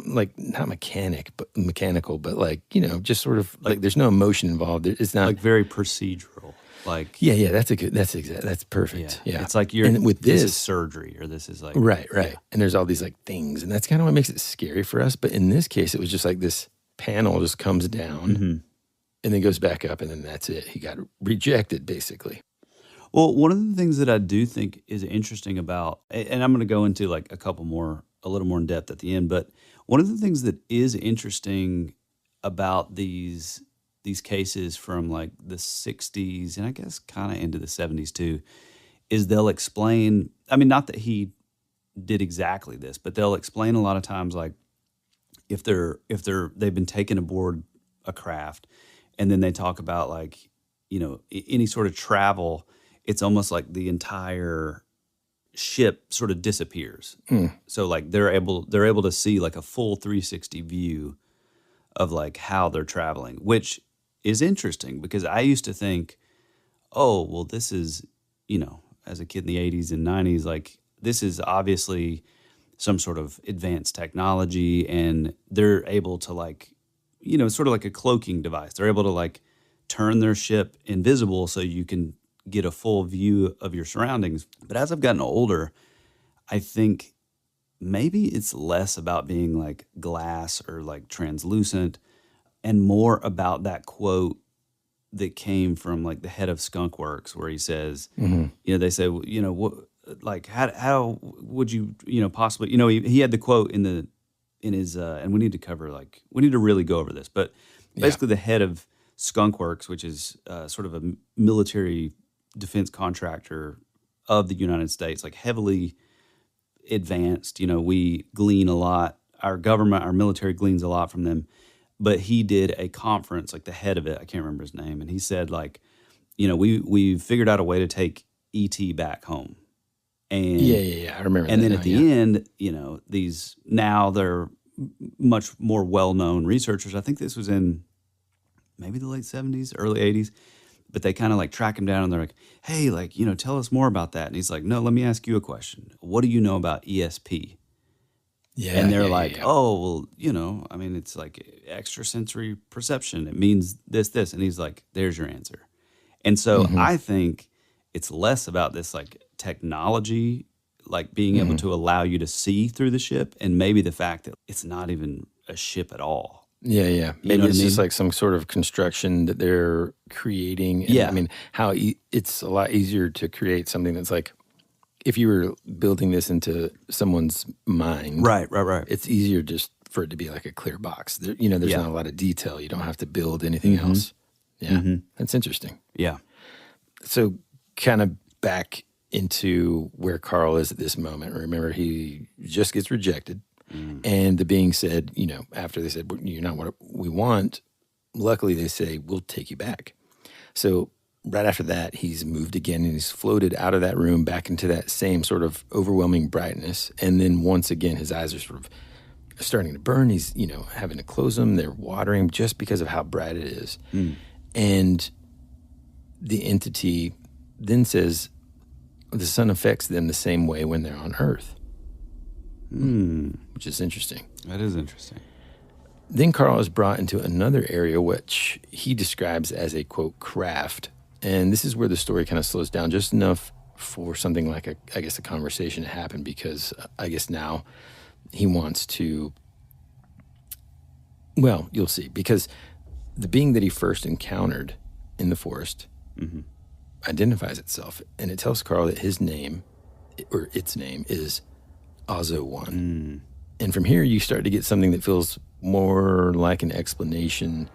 Like not mechanical, but like, you know, just sort of like there's no emotion involved. It's not like very procedural. Like that's perfect. Yeah. It's like this is surgery or this is like right. Yeah. And there's all these like things, and that's kind of what makes it scary for us. But in this case, it was just like this panel just comes down and then goes back up, and then that's it. He got rejected, basically. Well, one of the things that I do think is interesting about, and I'm going to go into like a little more in depth at the end, but one of the things that is interesting about these cases from like the 60s and I guess kind of into the 70s too, is they'll explain, I mean, not that he did exactly this, but they'll explain a lot of times like if they've been taken aboard a craft and then they talk about like, you know, any sort of travel, it's almost like the entire ship sort of disappears. So like they're able to see like a full 360 view of like how they're traveling, which is interesting because I used to think, oh, well, this is, you know, as a kid in the 80s and 90s, like this is obviously some sort of advanced technology and they're able to like, you know, sort of like a cloaking device. They're able to like turn their ship invisible so you can get a full view of your surroundings. But as I've gotten older, I think maybe it's less about being like glass or like translucent and more about that quote that came from like the head of Skunk Works where he says, you know, they say, you know, what, like how would you, you know, possibly, you know, he had the quote in his, and we need to really go over this, but basically the head of Skunk Works, which is sort of a military defense contractor of the United States, like heavily advanced. You know, we glean a lot. Our government, our military gleans a lot from them. But he did a conference, like the head of it, I can't remember his name, and he said, like, you know, we've figured out a way to take E.T. back home. And I remember. And then at the end, you know, now they're much more well-known researchers. I think this was in maybe the late 70s, early 80s. But they kind of like track him down and they're like, hey, like, you know, tell us more about that. And he's like, no, let me ask you a question. What do you know about ESP? Yeah. And they're like, oh, well, you know, I mean, it's like extrasensory perception. It means this. And he's like, there's your answer. And so I think it's less about this like technology, like being able to allow you to see through the ship and maybe the fact that it's not even a ship at all. Yeah. Maybe it's just like some sort of construction that they're creating. And I mean, it's a lot easier to create something that's like, if you were building this into someone's mind. Right. It's easier just for it to be like a clear box. There, you know, there's not a lot of detail. You don't have to build anything else. Yeah. That's interesting. Yeah. So kind of back into where Carl is at this moment. Remember, he just gets rejected. And the being said, you know, after they said, you're not what we want, luckily they say, we'll take you back. So right after that, he's moved again and he's floated out of that room back into that same sort of overwhelming brightness. And then once again, his eyes are sort of starting to burn. He's, you know, having to close them. They're watering just because of how bright it is. And the entity then says the sun affects them the same way when they're on Earth. Which is interesting. That is interesting. Then Carl is brought into another area which he describes as a, quote, craft. And this is where the story kind of slows down just enough for something like, a conversation to happen, because I guess now he wants to, well, you'll see. Because the being that he first encountered in the forest identifies itself. And it tells Carl that his name, or its name, is Ozo-1. And from here, you start to get something that feels more like an explanation.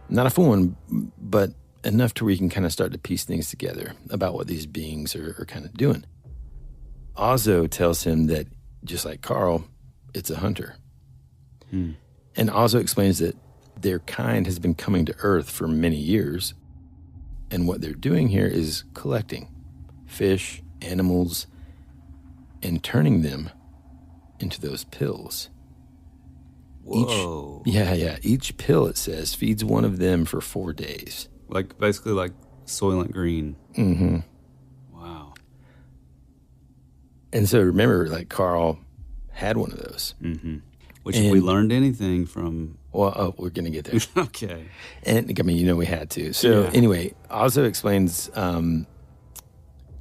Not a full one, but enough to where you can kind of start to piece things together about what these beings are kind of doing. Ozo tells him that, just like Carl, it's a hunter. And Ozo explains that their kind has been coming to Earth for many years, And what they're doing here is collecting fish, animals, and turning them into those pills. Whoa. Each pill, it says, feeds one of them for 4 days. Like, basically like Soylent Green. Mm-hmm. Wow. And so remember, like, Carl had one of those. Mm-hmm. Which, if we learned anything from... Well, we're going to get there. Okay. And, I mean, we had to. So, anyway, Ozzo explains,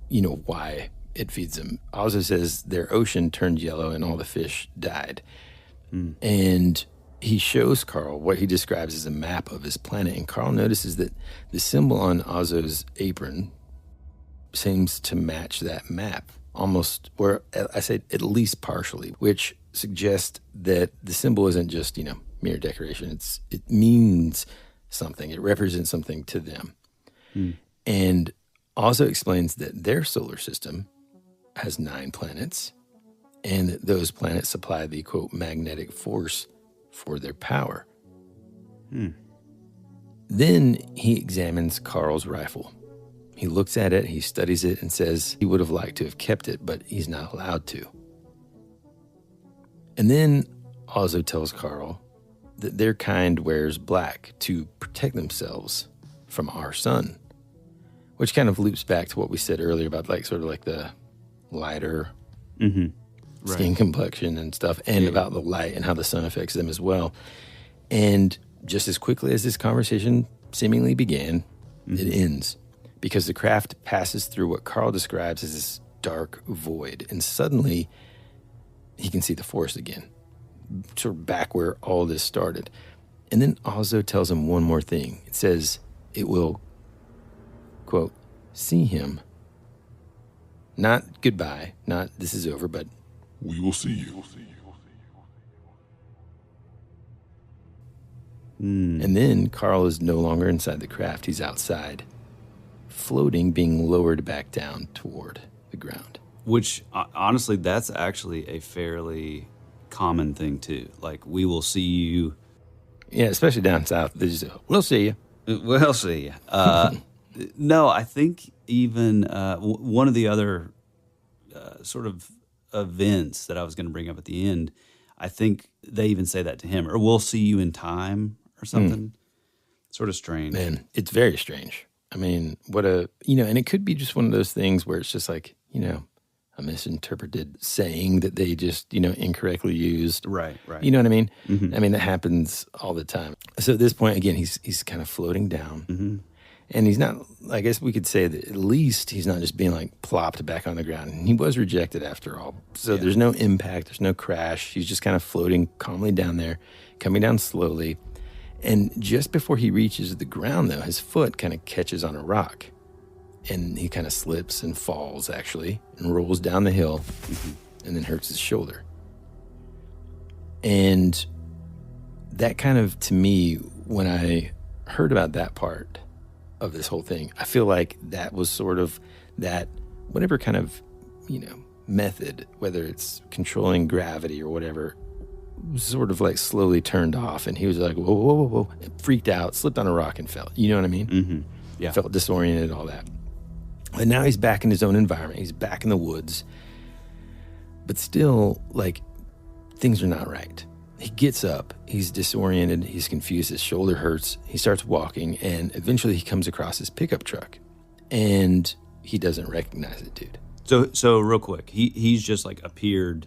why it feeds them. Ozzo says their ocean turned yellow and all the fish died. And he shows Carl what he describes as a map of his planet. And Carl notices that the symbol on Ozzo's apron seems to match that map. Almost, or I say at least partially, which suggests that the symbol isn't just, mere decoration. It means something. It represents something to them. And also explains that their solar system has 9 planets, and that those planets supply the, quote, magnetic force for their power. Then he examines Carl's rifle. He looks at it, he studies it, and says he would have liked to have kept it, but he's not allowed to. And then Ozzo tells Carl that their kind wears black to protect themselves from our sun, which kind of loops back to what we said earlier about like sort of like the lighter skin complexion and stuff, and about the light and how the sun affects them as well. And just as quickly as this conversation seemingly began, it ends, because the craft passes through what Carl describes as this dark void, and suddenly he can see the forest again, sort of back where all this started. And then Ozzo tells him one more thing. It says it will, quote, see him. Not goodbye, not this is over, but we will see you. And then Carl is no longer inside the craft. He's outside, floating, being lowered back down toward the ground. Which, honestly, that's actually a fairly common thing, too. Like, we will see you. Yeah, especially down south. They just, we'll see you. We'll see you. No, I think even one of the other sort of events that I was going to bring up at the end, I think they even say that to him, or we'll see you in time or something. Sort of strange. Man, it's very strange. I mean, and it could be just one of those things where it's just like, a misinterpreted saying that they just, incorrectly used. Right. You know what I mean? I mean, that happens all the time. So at this point, again, he's kind of floating down. And he's not, I guess we could say that at least he's not just being like plopped back on the ground. And he was rejected after all. So there's no impact, there's no crash. He's just kind of floating calmly down there, coming down slowly. And just before he reaches the ground, though, his foot kind of catches on a rock. And he kind of slips and falls, actually, and rolls down the hill and then hurts his shoulder. And that kind of, to me, when I heard about that part of this whole thing, I feel like that was sort of that, whatever kind of, method, whether it's controlling gravity or whatever, sort of like slowly turned off. And he was like, whoa, whoa, whoa, whoa, freaked out, slipped on a rock and fell. You know what I mean? Yeah. Felt disoriented, all that. And now he's back in his own environment. He's back in the woods. But still, like, things are not right. He gets up. He's disoriented. He's confused. His shoulder hurts. He starts walking, and eventually he comes across his pickup truck. And he doesn't recognize it, dude. So real quick, he's just, like, appeared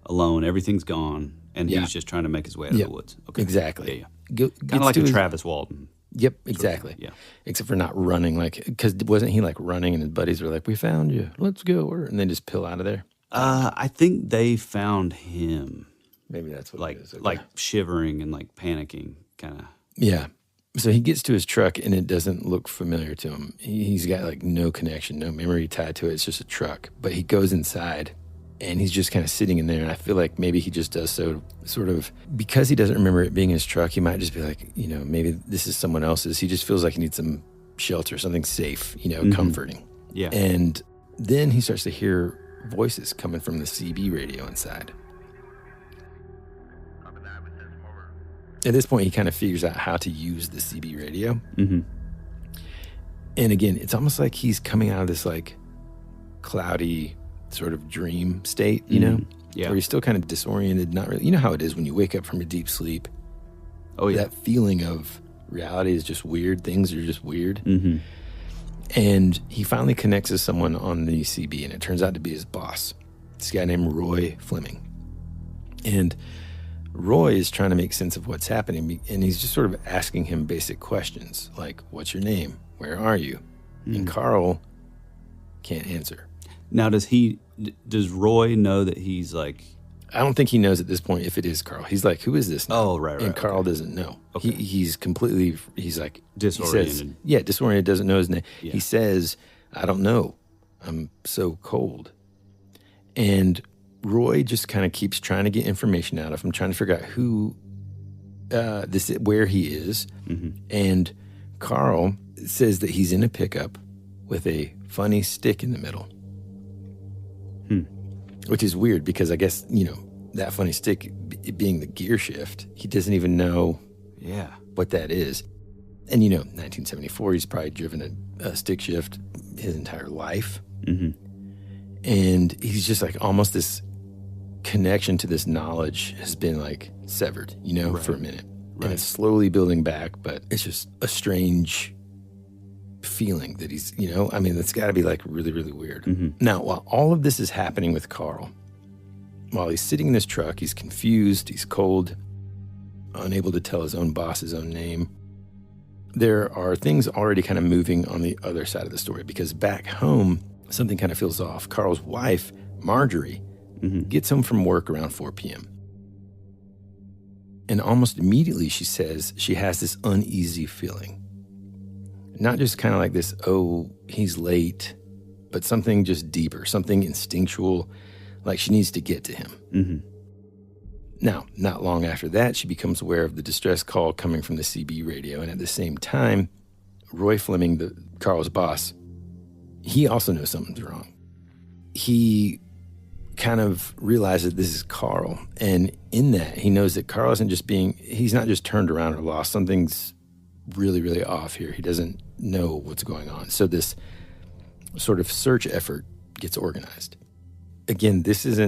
alone. Everything's gone, and he's just trying to make his way out of the woods. Okay. Exactly. Yeah. Kind of like a Travis Walton. Yep, exactly. Yeah. Except for not running, like, because wasn't he like running and his buddies were like, we found you, let's go, and then just peel out of there? I think they found him. Maybe that's what like, it is. Okay. Like shivering and like panicking, kind of. Yeah. So he gets to his truck and it doesn't look familiar to him. He's got like no connection, no memory tied to it. It's just a truck. But he goes inside and he's just kind of sitting in there. And I feel like maybe he just does so sort of because he doesn't remember it being his truck. He might just be like, maybe this is someone else's. He just feels like he needs some shelter, something safe, comforting. Yeah. And then he starts to hear voices coming from the CB radio inside. At this point, he kind of figures out how to use the CB radio. And again, it's almost like he's coming out of this like cloudy sort of dream state, you know? Yeah. Where he's still kind of disoriented, not really. You know how it is when you wake up from a deep sleep. Oh, yeah. That feeling of reality is just weird. Things are just weird. Mm-hmm. And he finally connects with someone on the CB, and it turns out to be his boss, this guy named Roy Fleming. And Roy is trying to make sense of what's happening, and he's just sort of asking him basic questions, like, what's your name? Where are you? And Carl can't answer. Now, does Roy know that he's like... I don't think he knows at this point if it is Carl. He's like, who is this now? Oh, right. And Carl doesn't know. Okay. He's like... Disoriented. Disoriented, doesn't know his name. Yeah. He says, I don't know. I'm so cold. And Roy just kind of keeps trying to get information out of him, trying to figure out where he is. Mm-hmm. And Carl says that he's in a pickup with a funny stick in the middle. Which is weird because I guess, that funny stick being the gear shift, he doesn't even know what that is. And, 1974, he's probably driven a stick shift his entire life. Mm-hmm. And he's just like almost this connection to this knowledge has been like severed, for a minute. Right. And it's slowly building back, but it's just a strange feeling that he's, that's got to be like really, really weird. Mm-hmm. Now, while all of this is happening with Carl, while he's sitting in his truck, he's confused, he's cold, unable to tell his own boss his own name. There are things already kind of moving on the other side of the story because back home, something kind of feels off. Carl's wife, Marjorie, gets home from work around 4 p.m. And almost immediately she says she has this uneasy feeling. Not just kind of like this, oh, he's late, but something just deeper, something instinctual, like she needs to get to him. Mm-hmm. Now, not long after that, she becomes aware of the distress call coming from the CB radio. And at the same time, Roy Fleming, Carl's boss, he also knows something's wrong. He kind of realizes this is Carl. And in that, he knows that Carl isn't just he's not just turned around or lost. Something's really, really off here. He doesn't know what's going on. So this sort of search effort gets organized. Again, this is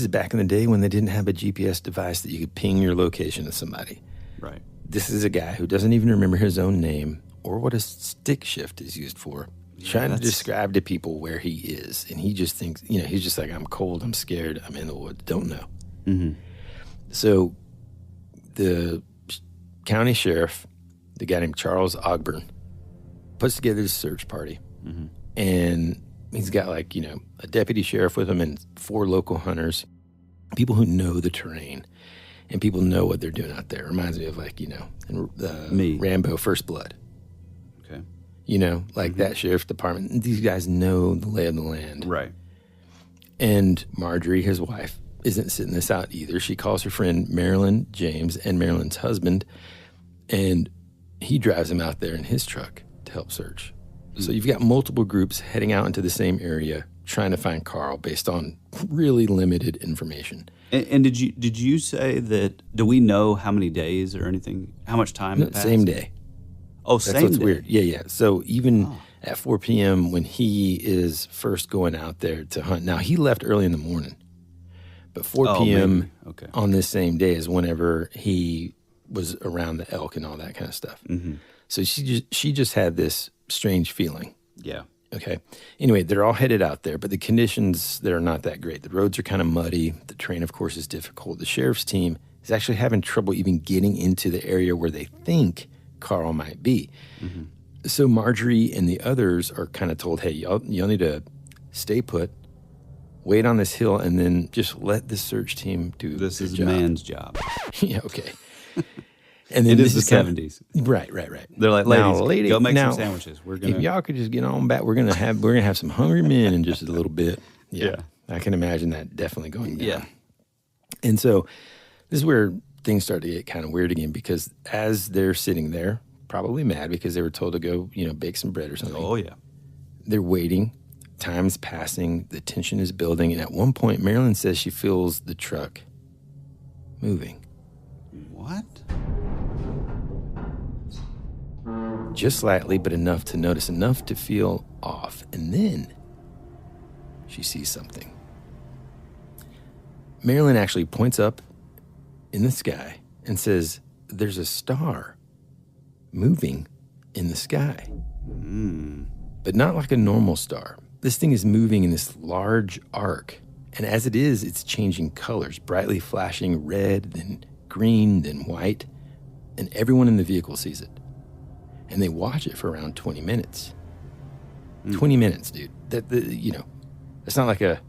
back in the day when they didn't have a GPS device that you could ping your location to somebody. Right. This is a guy who doesn't even remember his own name or what a stick shift is used for. Trying to describe to people where he is. And he just thinks, he's just like, I'm cold, I'm scared, I'm in the woods, don't know. Mm-hmm. So the county sheriff, the guy named Charles Ogburn, puts together this search party. Mm-hmm. And he's got a deputy sheriff with him and 4 local hunters, people who know the terrain and people know what they're doing out there. Reminds me of in Rambo First Blood. Okay. That sheriff's department. These guys know the lay of the land. Right. And Marjorie, his wife, isn't sitting this out either. She calls her friend Marilyn James and Marilyn's husband, and he drives them out there in his truck to help search. So you've got multiple groups heading out into the same area trying to find Carl based on really limited information. And did you say that, do we know how many days or anything, how much time it passed? Same day. Oh, That's same what's day. weird. Yeah. So even at 4 p.m. when he is first going out there to hunt, now he left early in the morning, but 4 p.m. on this same day is whenever he was around the elk and all that kind of stuff. Mm-hmm. So she just had this strange feeling. Yeah. Okay. Anyway, they're all headed out there, but the conditions, they're not that great. The roads are kind of muddy. The terrain, of course, is difficult. The sheriff's team is actually having trouble even getting into the area where they think Carl might be. Mm-hmm. So Marjorie and the others are kind of told, hey, y'all need to stay put, wait on this hill, and then just let the search team do this. This is job. a man's job. Yeah, okay. And then it is the 70s. Right. They're like, ladies, go make some sandwiches. If y'all could just get on back, we're gonna have some hungry men in just a little bit. Yeah. I can imagine that definitely going down. Yeah. And so this is where things start to get kind of weird again, because as they're sitting there, probably mad because they were told to go, bake some bread or something. Oh, yeah. They're waiting. Time's passing. The tension is building. And at one point, Marilyn says she feels the truck moving. What? just slightly, but enough to notice, enough to feel off. And then she sees something. Marilyn actually points up in the sky and says, there's a star moving in the sky. But not like a normal star. This thing is moving in this large arc. And as it is, it's changing colors, brightly flashing red, then green, then white. And everyone in the vehicle sees it. And they watch it for around 20 minutes. 20 minutes, dude. It's not like a,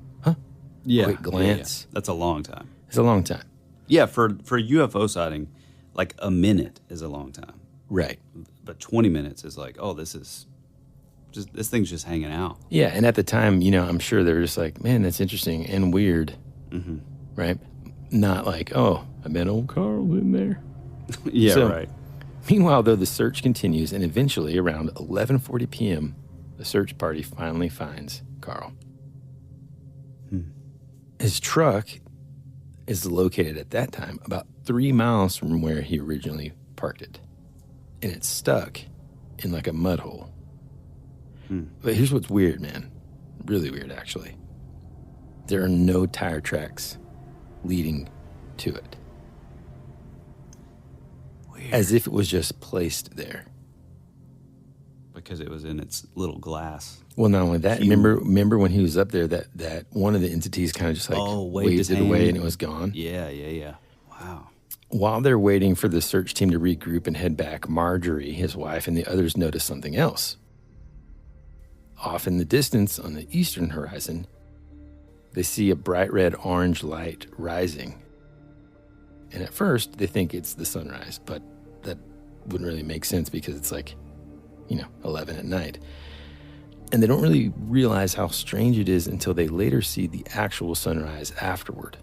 quick glance. Yeah. That's a long time. It's a long time. Yeah, for a UFO sighting, like a minute is a long time. Right. But 20 minutes is like, this thing's just hanging out. Yeah, and at the time, I'm sure they were just like, man, that's interesting and weird. Mm-hmm. Right? Not like, I bet old Carl's in there. Yeah, right. Meanwhile, though, the search continues, and eventually, around 11:40 p.m., the search party finally finds Carl. His truck is located at that time about 3 miles from where he originally parked it, and it's stuck in like a mud hole. But here's what's weird, man. Really weird, actually. There are no tire tracks leading to it. Weird. As if it was just placed there. Because it was in its little glass. Well, not only that, remember when he was up there that one of the entities kind of just like waved it away and it was gone? Yeah. Wow. While they're waiting for the search team to regroup and head back, Marjorie, his wife, and the others notice something else. Off in the distance on the eastern horizon, they see a bright red-orange light rising. And at first, they think it's the sunrise, but that wouldn't really make sense because it's like, 11 at night. And they don't really realize how strange it is until they later see the actual sunrise afterward.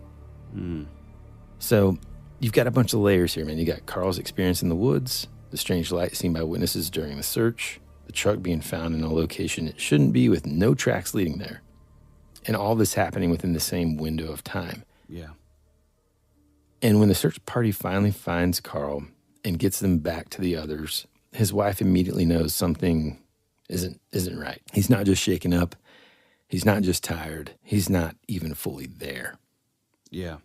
So you've got a bunch of layers here, man. You got Carl's experience in the woods, the strange light seen by witnesses during the search, the truck being found in a location it shouldn't be with no tracks leading there. And all this happening within the same window of time. Yeah. And when the search party finally finds Carl and gets them back to the others, his wife immediately knows something isn't right. He's not just shaken up. He's not just tired. He's not even fully there. Yeah.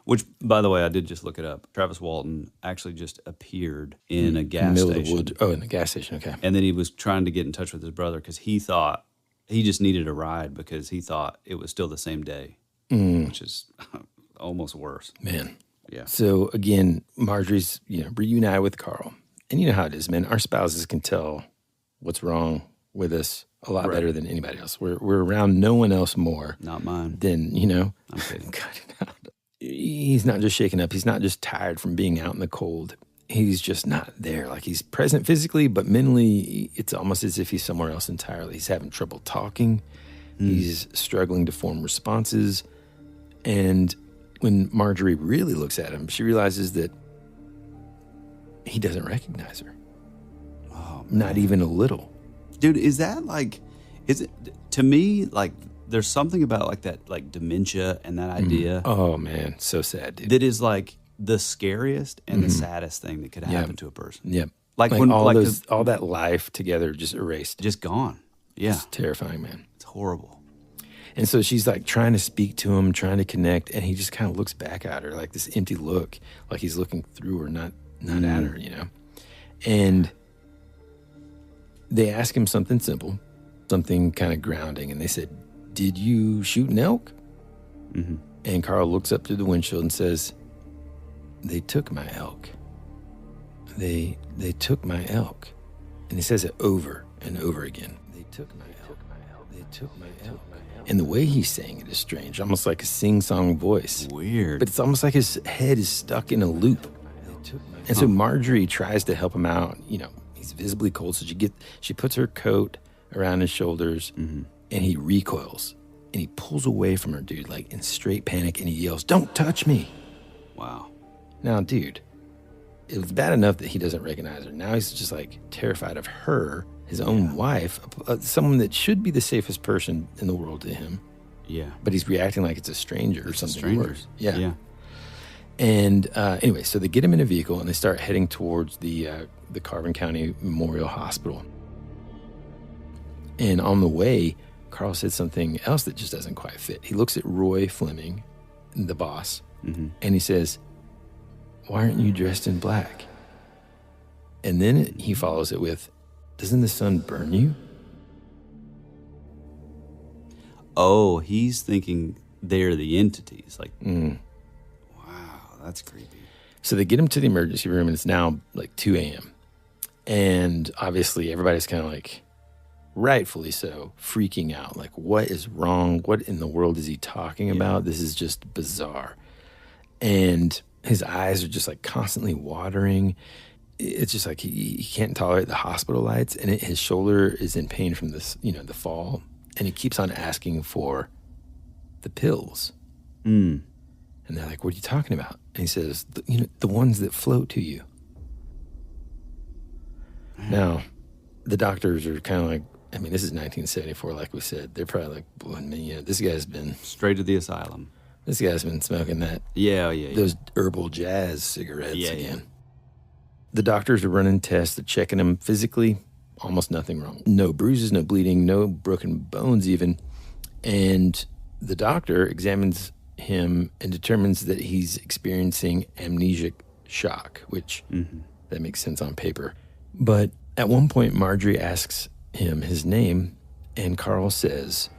Which, by the way, I did just look it up. Travis Walton actually just appeared in a gas station. In the gas station, okay. And then he was trying to get in touch with his brother because he thought he just needed a ride because he thought it was still the same day, which is almost worse. Man. Yeah. So, again, Marjorie's, reunited with Carl. And you know how it is, man. Our spouses can tell what's wrong with us a lot better than anybody else. We're around no one else more. Not mine. Than, I'm kidding. He's not just shaken up. He's not just tired from being out in the cold. He's just not there. Like, he's present physically, but mentally, it's almost as if he's somewhere else entirely. He's having trouble talking. He's struggling to form responses. And when Marjorie really looks at him, she realizes that he doesn't recognize her. Oh, not even a little. Dude, is it, to me, like, there's something about like that, like dementia and that idea. Oh man, so sad, dude. That is like the scariest and the saddest thing that could happen to a person. Yep. Like when all that life together just erased. Just gone. Yeah. It's terrifying, man. It's horrible. And so she's like trying to speak to him, trying to connect, and he just kind of looks back at her like this empty look, like he's looking through her, not at her, And they ask him something simple, something kind of grounding, and they said, "Did you shoot an elk?" And Carl looks up through the windshield and says, "They took my elk. They took my elk." And he says it over and over again. They took my elk. They took my elk. And the way he's saying it is strange, almost like a sing-song voice. Weird. But it's almost like his head is stuck in a loop. And so Marjorie tries to help him out. He's visibly cold, so she puts her coat around his shoulders, and he recoils. And he pulls away from her, dude, like in straight panic, and he yells, "Don't touch me!" Wow. Now, dude, it was bad enough that he doesn't recognize her. Now he's just like terrified of her, his own wife, someone that should be the safest person in the world to him. Yeah. But he's reacting like it's a stranger or something worse. Yeah. And anyway, so they get him in a vehicle and they start heading towards the Carbon County Memorial Hospital. And on the way, Carl said something else that just doesn't quite fit. He looks at Roy Fleming, the boss, and he says, "Why aren't you dressed in black?" And then he follows it with, "Doesn't the sun burn you?" Oh, he's thinking they're the entities. Like, wow, that's creepy. So they get him to the emergency room, and it's now like 2 a.m. And obviously everybody's kind of like, rightfully so, freaking out. Like, what is wrong? What in the world is he talking about? This is just bizarre. And his eyes are just like constantly watering. It's just like he can't tolerate the hospital lights, and his shoulder is in pain from this, the fall. And he keeps on asking for the pills. And they're like, "What are you talking about?" And he says, the ones that float to you. Now, the doctors are kind of like, I mean, this is 1974, like we said. They're probably like, "Boy, man, this guy's been..." Straight to the asylum. This guy's been smoking that. Yeah. Those herbal jazz cigarettes again. Yeah. The doctors are running tests. They're checking him physically. Almost nothing wrong. No bruises, no bleeding, no broken bones even. And the doctor examines him and determines that he's experiencing amnesic shock, which that makes sense on paper. But at one point, Marjorie asks him his name, and Carl says,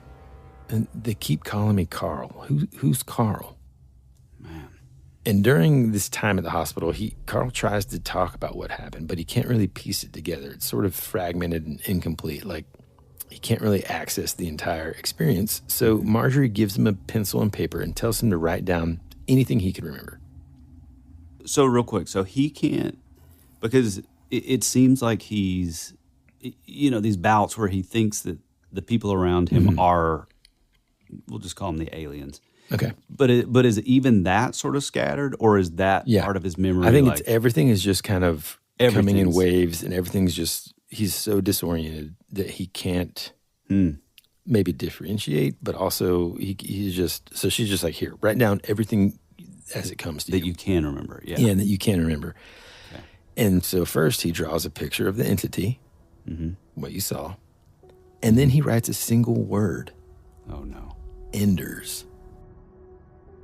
and "They keep calling me Carl. Who's Carl?" And during this time at the hospital, Carl tries to talk about what happened, but he can't really piece it together. It's sort of fragmented and incomplete. Like, he can't really access the entire experience. So Marjorie gives him a pencil and paper and tells him to write down anything he can remember. So real quick, so he can't, because it seems like he's, these bouts where he thinks that the people around him are, we'll just call them the aliens. Okay. But is even that sort of scattered, or is that part of his memory? I think it's everything is just kind of coming in waves, and everything's just, he's so disoriented that he can't maybe differentiate, but also he's just, so she's just like, "Here, write down everything as it comes to you. That you can remember, yeah. Yeah, that you can remember." Okay. And so first he draws a picture of the entity, what you saw, and then he writes a single word. Oh, no. Enders.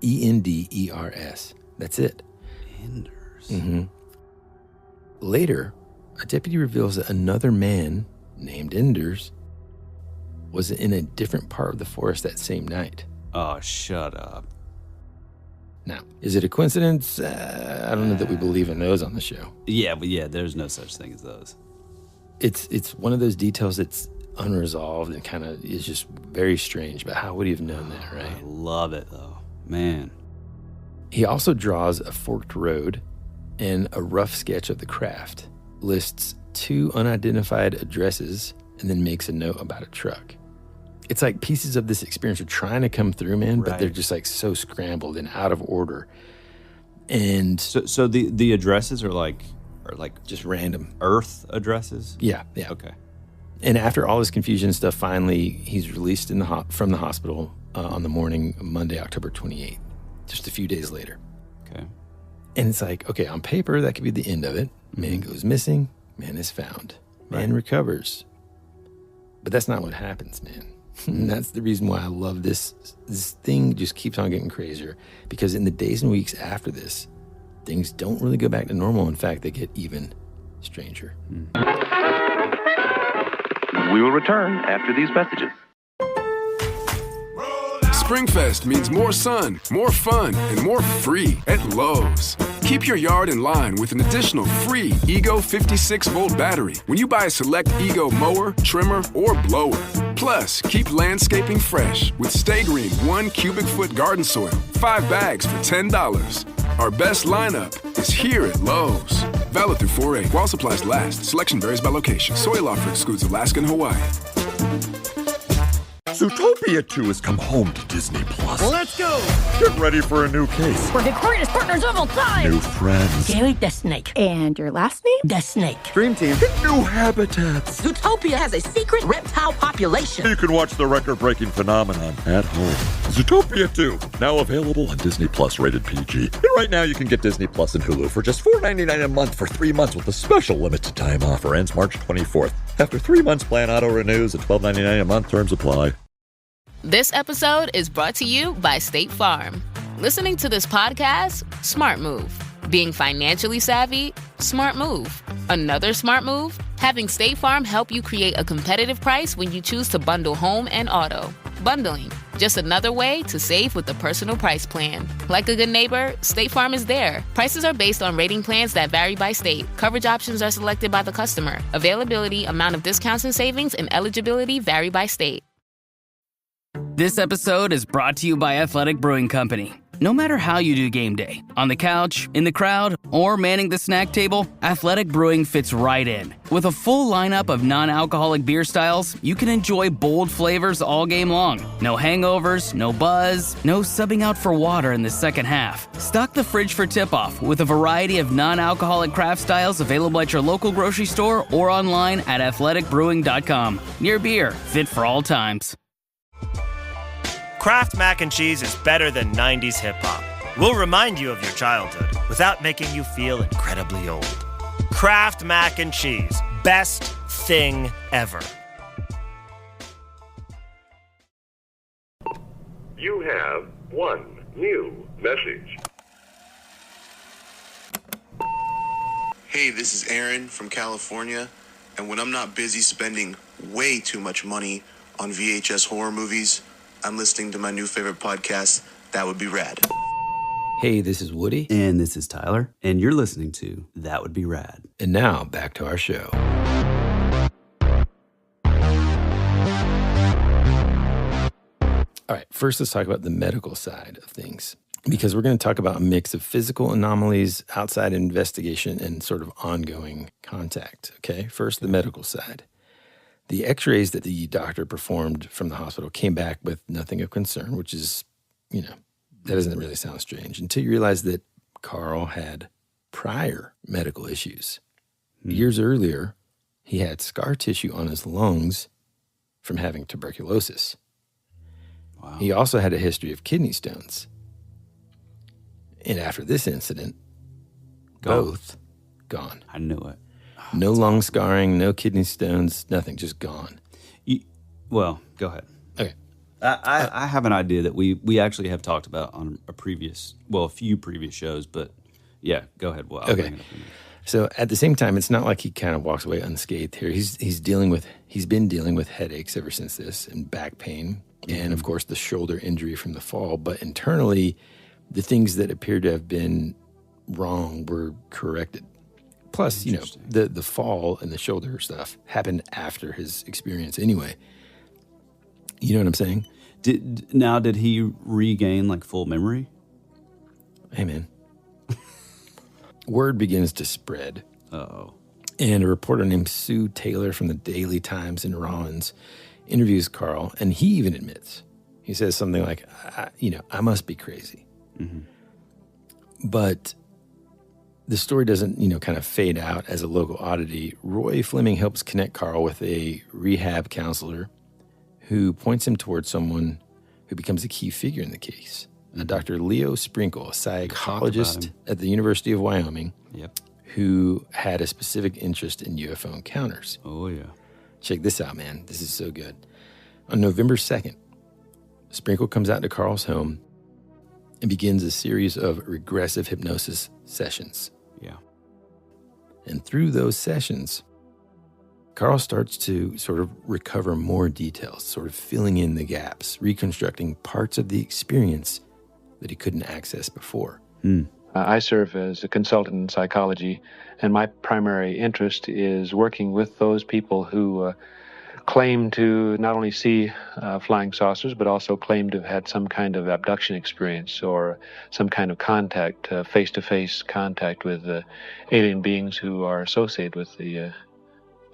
Enders. That's it. Enders. Later, a deputy reveals that another man named Enders was in a different part of the forest that same night. Oh, shut up. Now, is it a coincidence? I don't know that we believe in those on the show. Yeah, but there's no such thing as those. It's one of those details that's unresolved and kind of is just very strange, but how would he have known that, right? I love it, though. Man. He also draws a forked road and a rough sketch of the craft, lists 2 unidentified addresses, and then makes a note about a truck. It's like pieces of this experience are trying to come through, man, but they're just like so scrambled and out of order. And so the addresses are like just random Earth addresses? Yeah. Okay. And after all this confusion and stuff, finally he's released from the hospital on the morning of Monday, October 28th, just a few days later. Okay. And it's like, okay, on paper, that could be the end of it. Man goes missing, man is found, man recovers. But that's not what happens, man. And that's the reason why I love this. This thing just keeps on getting crazier, because in the days and weeks after this, things don't really go back to normal. In fact, they get even stranger. We will return after these messages. Springfest means more sun, more fun, and more free at Lowe's. Keep your yard in line with an additional free Ego 56-volt battery when you buy a select Ego mower, trimmer, or blower. Plus, keep landscaping fresh with Stay Green 1 cubic foot garden soil, 5 bags for $10. Our best lineup is here at Lowe's. Valid through 4/8 while supplies last. Selection varies by location. Soil offer excludes Alaska and Hawaii. Zootopia 2 has come home to Disney Plus. Let's go! Get ready for a new case. We're the greatest partners of all time! New friends. Gary the Snake. And your last name? The Snake. Dream Team. Get new habitats. Zootopia has a secret reptile population. You can watch the record-breaking phenomenon at home. Zootopia 2, now available on Disney Plus, rated PG. And right now you can get Disney Plus and Hulu for just $4.99 a month for 3 months with a special limited time offer. Ends March 24th. After 3 months, plan auto renews at $12.99 a month. Terms apply. This episode is brought to you by State Farm. Listening to this podcast? Smart move. Being financially savvy? Smart move. Another smart move? Having State Farm help you create a competitive price when you choose to bundle home and auto. Bundling, just another way to save with the Personal Price Plan. Like a good neighbor, State Farm is there. Prices are based on rating plans that vary by state. Coverage options are selected by the customer. Availability, amount of discounts and savings, and eligibility vary by state. This episode is brought to you by Athletic Brewing Company. No matter how you do game day, on the couch, in the crowd, or manning the snack table, Athletic Brewing fits right in. With a full lineup of non-alcoholic beer styles, you can enjoy bold flavors all game long. No hangovers, no buzz, no subbing out for water in the second half. Stock the fridge for tip-off with a variety of non-alcoholic craft styles available at your local grocery store or online at athleticbrewing.com. Near beer, fit for all times. Kraft Mac and Cheese is better than 90s hip-hop. We'll remind you of your childhood without making you feel incredibly old. Kraft Mac and Cheese. Best thing ever. You have one new message. Hey, this is Aaron from California, and when I'm not busy spending way too much money on VHS horror movies, I'm listening to my new favorite podcast, That Would Be Rad. Hey, this is Woody. And this is Tyler. And you're listening to That Would Be Rad. And now, back to our show. All right, first let's talk about the medical side of things, because we're going to talk about a mix of physical anomalies, outside investigation, and sort of ongoing contact. Okay, first the medical side. The x-rays that the doctor performed from the hospital came back with nothing of concern, which is, that doesn't really sound strange until you realize that Carl had prior medical issues. Years earlier, he had scar tissue on his lungs from having tuberculosis. Wow. He also had a history of kidney stones. And after this incident, both gone. I knew it. No lung scarring, no kidney stones, nothing, just gone. Well, go ahead. Okay. I have an idea that we actually have talked about on a few previous shows, but yeah, go ahead. Well, I'll bring it up in a minute. So at the same time, it's not like he kind of walks away unscathed here. He's been dealing with headaches ever since this, and back pain, and of course the shoulder injury from the fall. But internally, the things that appeared to have been wrong were corrected. Plus, the fall and the shoulder stuff happened after his experience anyway. You know what I'm saying? Did he regain like full memory? Hey, man. Word begins to spread. Uh-oh. And a reporter named Sue Taylor from the Daily Times in Rollins interviews Carl, and he even admits. He says something like, I must be crazy. Mm-hmm. But the story doesn't, kind of fade out as a local oddity. Roy Fleming helps connect Carl with a rehab counselor who points him towards someone who becomes a key figure in the case. Dr. Leo Sprinkle, a psychologist at the University of Wyoming, who had a specific interest in UFO encounters. Oh, yeah. Check this out, man. This is so good. On November 2nd, Sprinkle comes out to Carl's home and begins a series of regressive hypnosis sessions. Yeah. And through those sessions, Carl starts to sort of recover more details, sort of filling in the gaps, reconstructing parts of the experience that he couldn't access before. I serve as a consultant in psychology, and my primary interest is working with those people who claim to not only see flying saucers, but also claim to have had some kind of abduction experience or some kind of contact, face-to-face contact with alien beings who are associated with the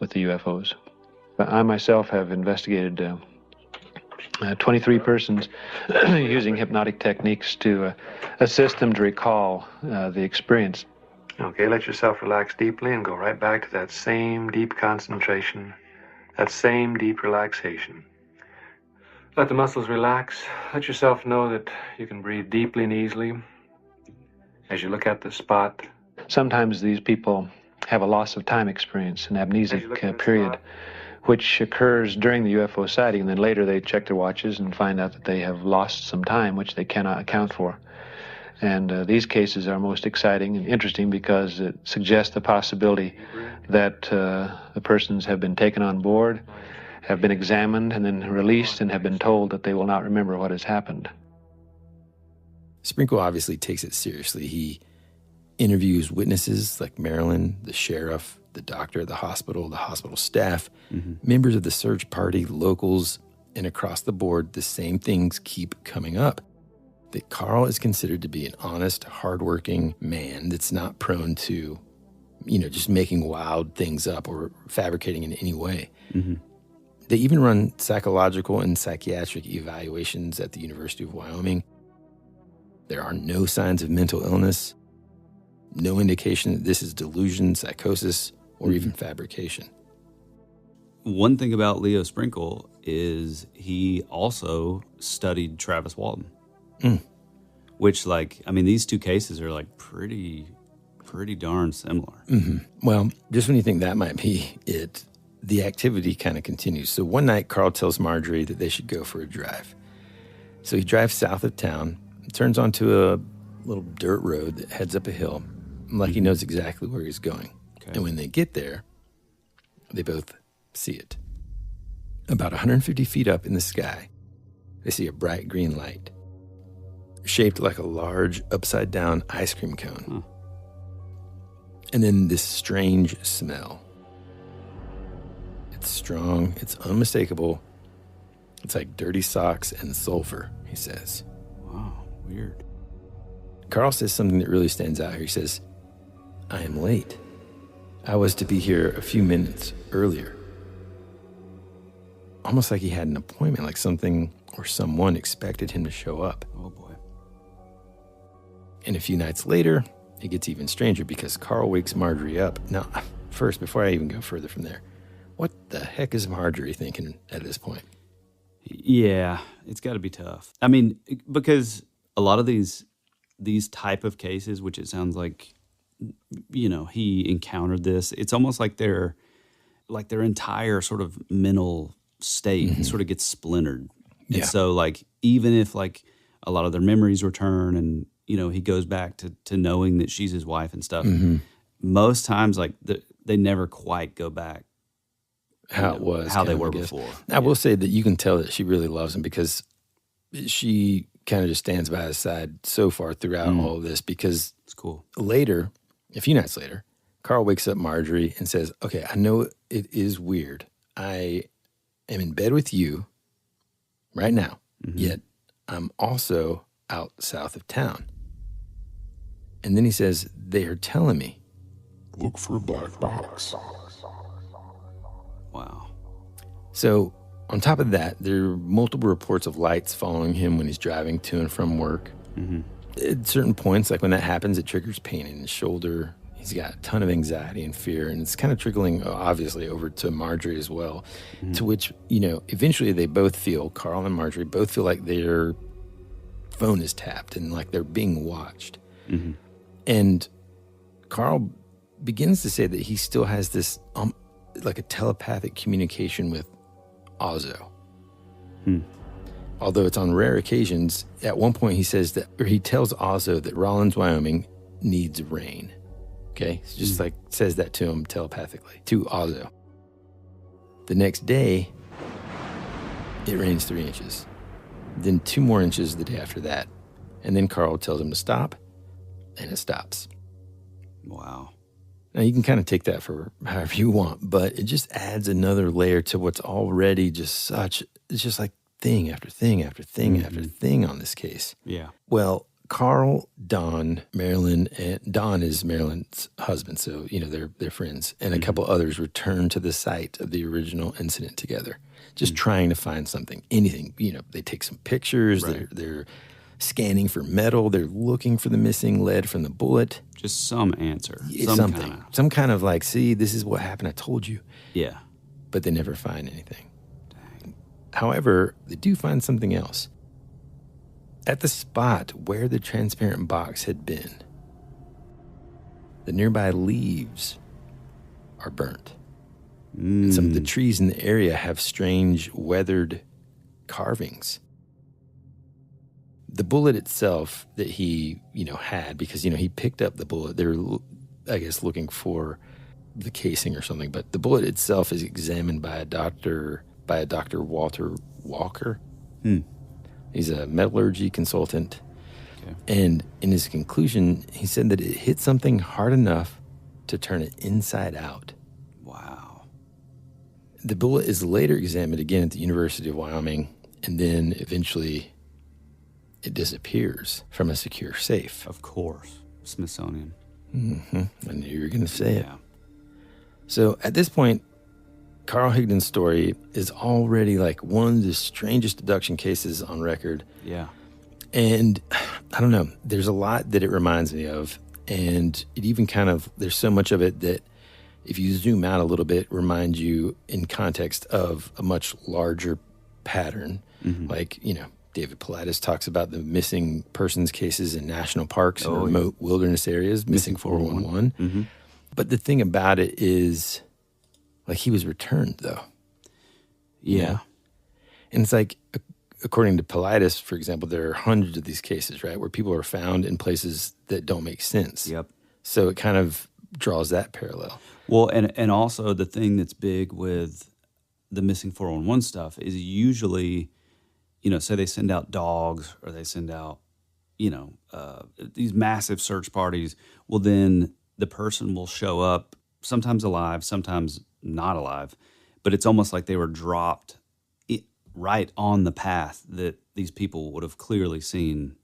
UFOs. I myself have investigated 23 persons using hypnotic techniques to assist them to recall the experience. Okay, let yourself relax deeply and go right back to that same deep concentration, that same deep relaxation. Let the muscles relax. Let yourself know that you can breathe deeply and easily as you look at the spot. Sometimes these people have a loss of time experience, an amnesic period, which occurs during the UFO sighting, and then later they check their watches and find out that they have lost some time, which they cannot account for. And these cases are most exciting and interesting because it suggests the possibility that the persons have been taken on board, have been examined, and then released, and have been told that they will not remember what has happened. Sprinkle obviously takes it seriously. He interviews witnesses like Marilyn, the sheriff, the doctor at the hospital staff, members of the search party, locals, and across the board, the same things keep coming up. That Carl is considered to be an honest, hardworking man that's not prone to, just making wild things up or fabricating in any way. They even run psychological and psychiatric evaluations at the University of Wyoming. There are no signs of mental illness, no indication that this is delusion, psychosis, or even fabrication. One thing about Leo Sprinkle is he also studied Travis Walton. Which, these two cases are pretty darn similar. Well, just when you think that might be it, the activity kind of continues. So one night, Carl tells Marjorie that they should go for a drive. So he drives south of town, turns onto a little dirt road that heads up a hill, like he knows exactly where he's going. Okay. And when they get there, they both see it. About 150 feet up in the sky, they see a bright green light, shaped like a large upside-down ice cream cone. And then this strange smell. It's strong, it's unmistakable. It's like dirty socks and sulfur, he says. Wow, weird. Carl says something that really stands out here. He says, "I am late. I was to be here a few minutes earlier." Almost like he had an appointment, like something or someone expected him to show up. Oh, boy. And a few nights later, it gets even stranger because Carl wakes Marjorie up. Now, first, before I even go further from there, what the heck is Marjorie thinking at this point? Yeah, it's got to be tough. Because a lot of these type of cases, which it sounds like, he encountered this, it's almost like their entire sort of mental state sort of gets splintered. Yeah. And so, even if, a lot of their memories return and, he goes back to knowing that she's his wife and stuff, most times, they never quite go back how they were before. I will say that you can tell that she really loves him because she kind of just stands by his side so far throughout all of this, because it's cool. Later, a few nights later, Carl wakes up Marjorie and says, "Okay, I know it is weird. I am in bed with you right now, yet I'm also out south of town." And then he says, "They are telling me, look for a black box." Wow. So on top of that, there are multiple reports of lights following him when he's driving to and from work. At certain points, like when that happens, it triggers pain in his shoulder. He's got a ton of anxiety and fear, and it's kind of trickling, obviously, over to Marjorie as well, to which, eventually they both feel, Carl and Marjorie both feel like their phone is tapped and like they're being watched. And Carl begins to say that he still has this, like a telepathic communication with Ozzo. Although it's on rare occasions, at one point he says that, or he tells Ozzo that Rawlins, Wyoming needs rain. Okay? It's just says that to him telepathically, to Ozzo. The next day, it rains 3 inches. Then 2 more inches the day after that. And then Carl tells him to stop, and it stops. Wow. Now, you can kind of take that for however you want, but it just adds another layer to what's already it's just like thing after thing after thing after thing on this case. Yeah. Well, Carl, Don, Marilyn, and Don is Marilyn's husband, so they're friends, and a couple others return to the site of the original incident together, just trying to find something, anything. They take some pictures. Right. They're scanning for metal. They're looking for the missing lead from the bullet. Just some answer, some kind of like, see, this is what happened. I told you. Yeah, but they never find anything. Dang. However, they do find something else. At the spot where the transparent box had been, the nearby leaves are burnt. And some of the trees in the area have strange weathered carvings. The bullet itself that he, had, because, he picked up the bullet. They were, I guess, looking for the casing or something, but the bullet itself is examined by a Dr. Walter Walker. He's a metallurgy consultant. Okay. And in his conclusion, he said that it hit something hard enough to turn it inside out. Wow. The bullet is later examined again at the University of Wyoming, and then eventually it disappears from a secure safe. Of course. Smithsonian. I knew you were going to say it. So at this point, Carl Higdon's story is already like one of the strangest abduction cases on record. Yeah. And I don't know, there's a lot that it reminds me of. And it even there's so much of it that if you zoom out a little bit, reminds you in context of a much larger pattern. Like, David Paulides talks about the missing persons cases in national parks and remote wilderness areas, missing 411. But the thing about it is, like, he was returned, though. Yeah. And it's like, according to Paulides, for example, there are hundreds of these cases, right, where people are found in places that don't make sense. Yep. So it kind of draws that parallel. Well, and also the thing that's big with the missing 411 stuff is usually, say they send out dogs or they send out, these massive search parties. Well, then the person will show up, sometimes alive, sometimes not alive, but it's almost like they were dropped right on the path that these people would have clearly seen,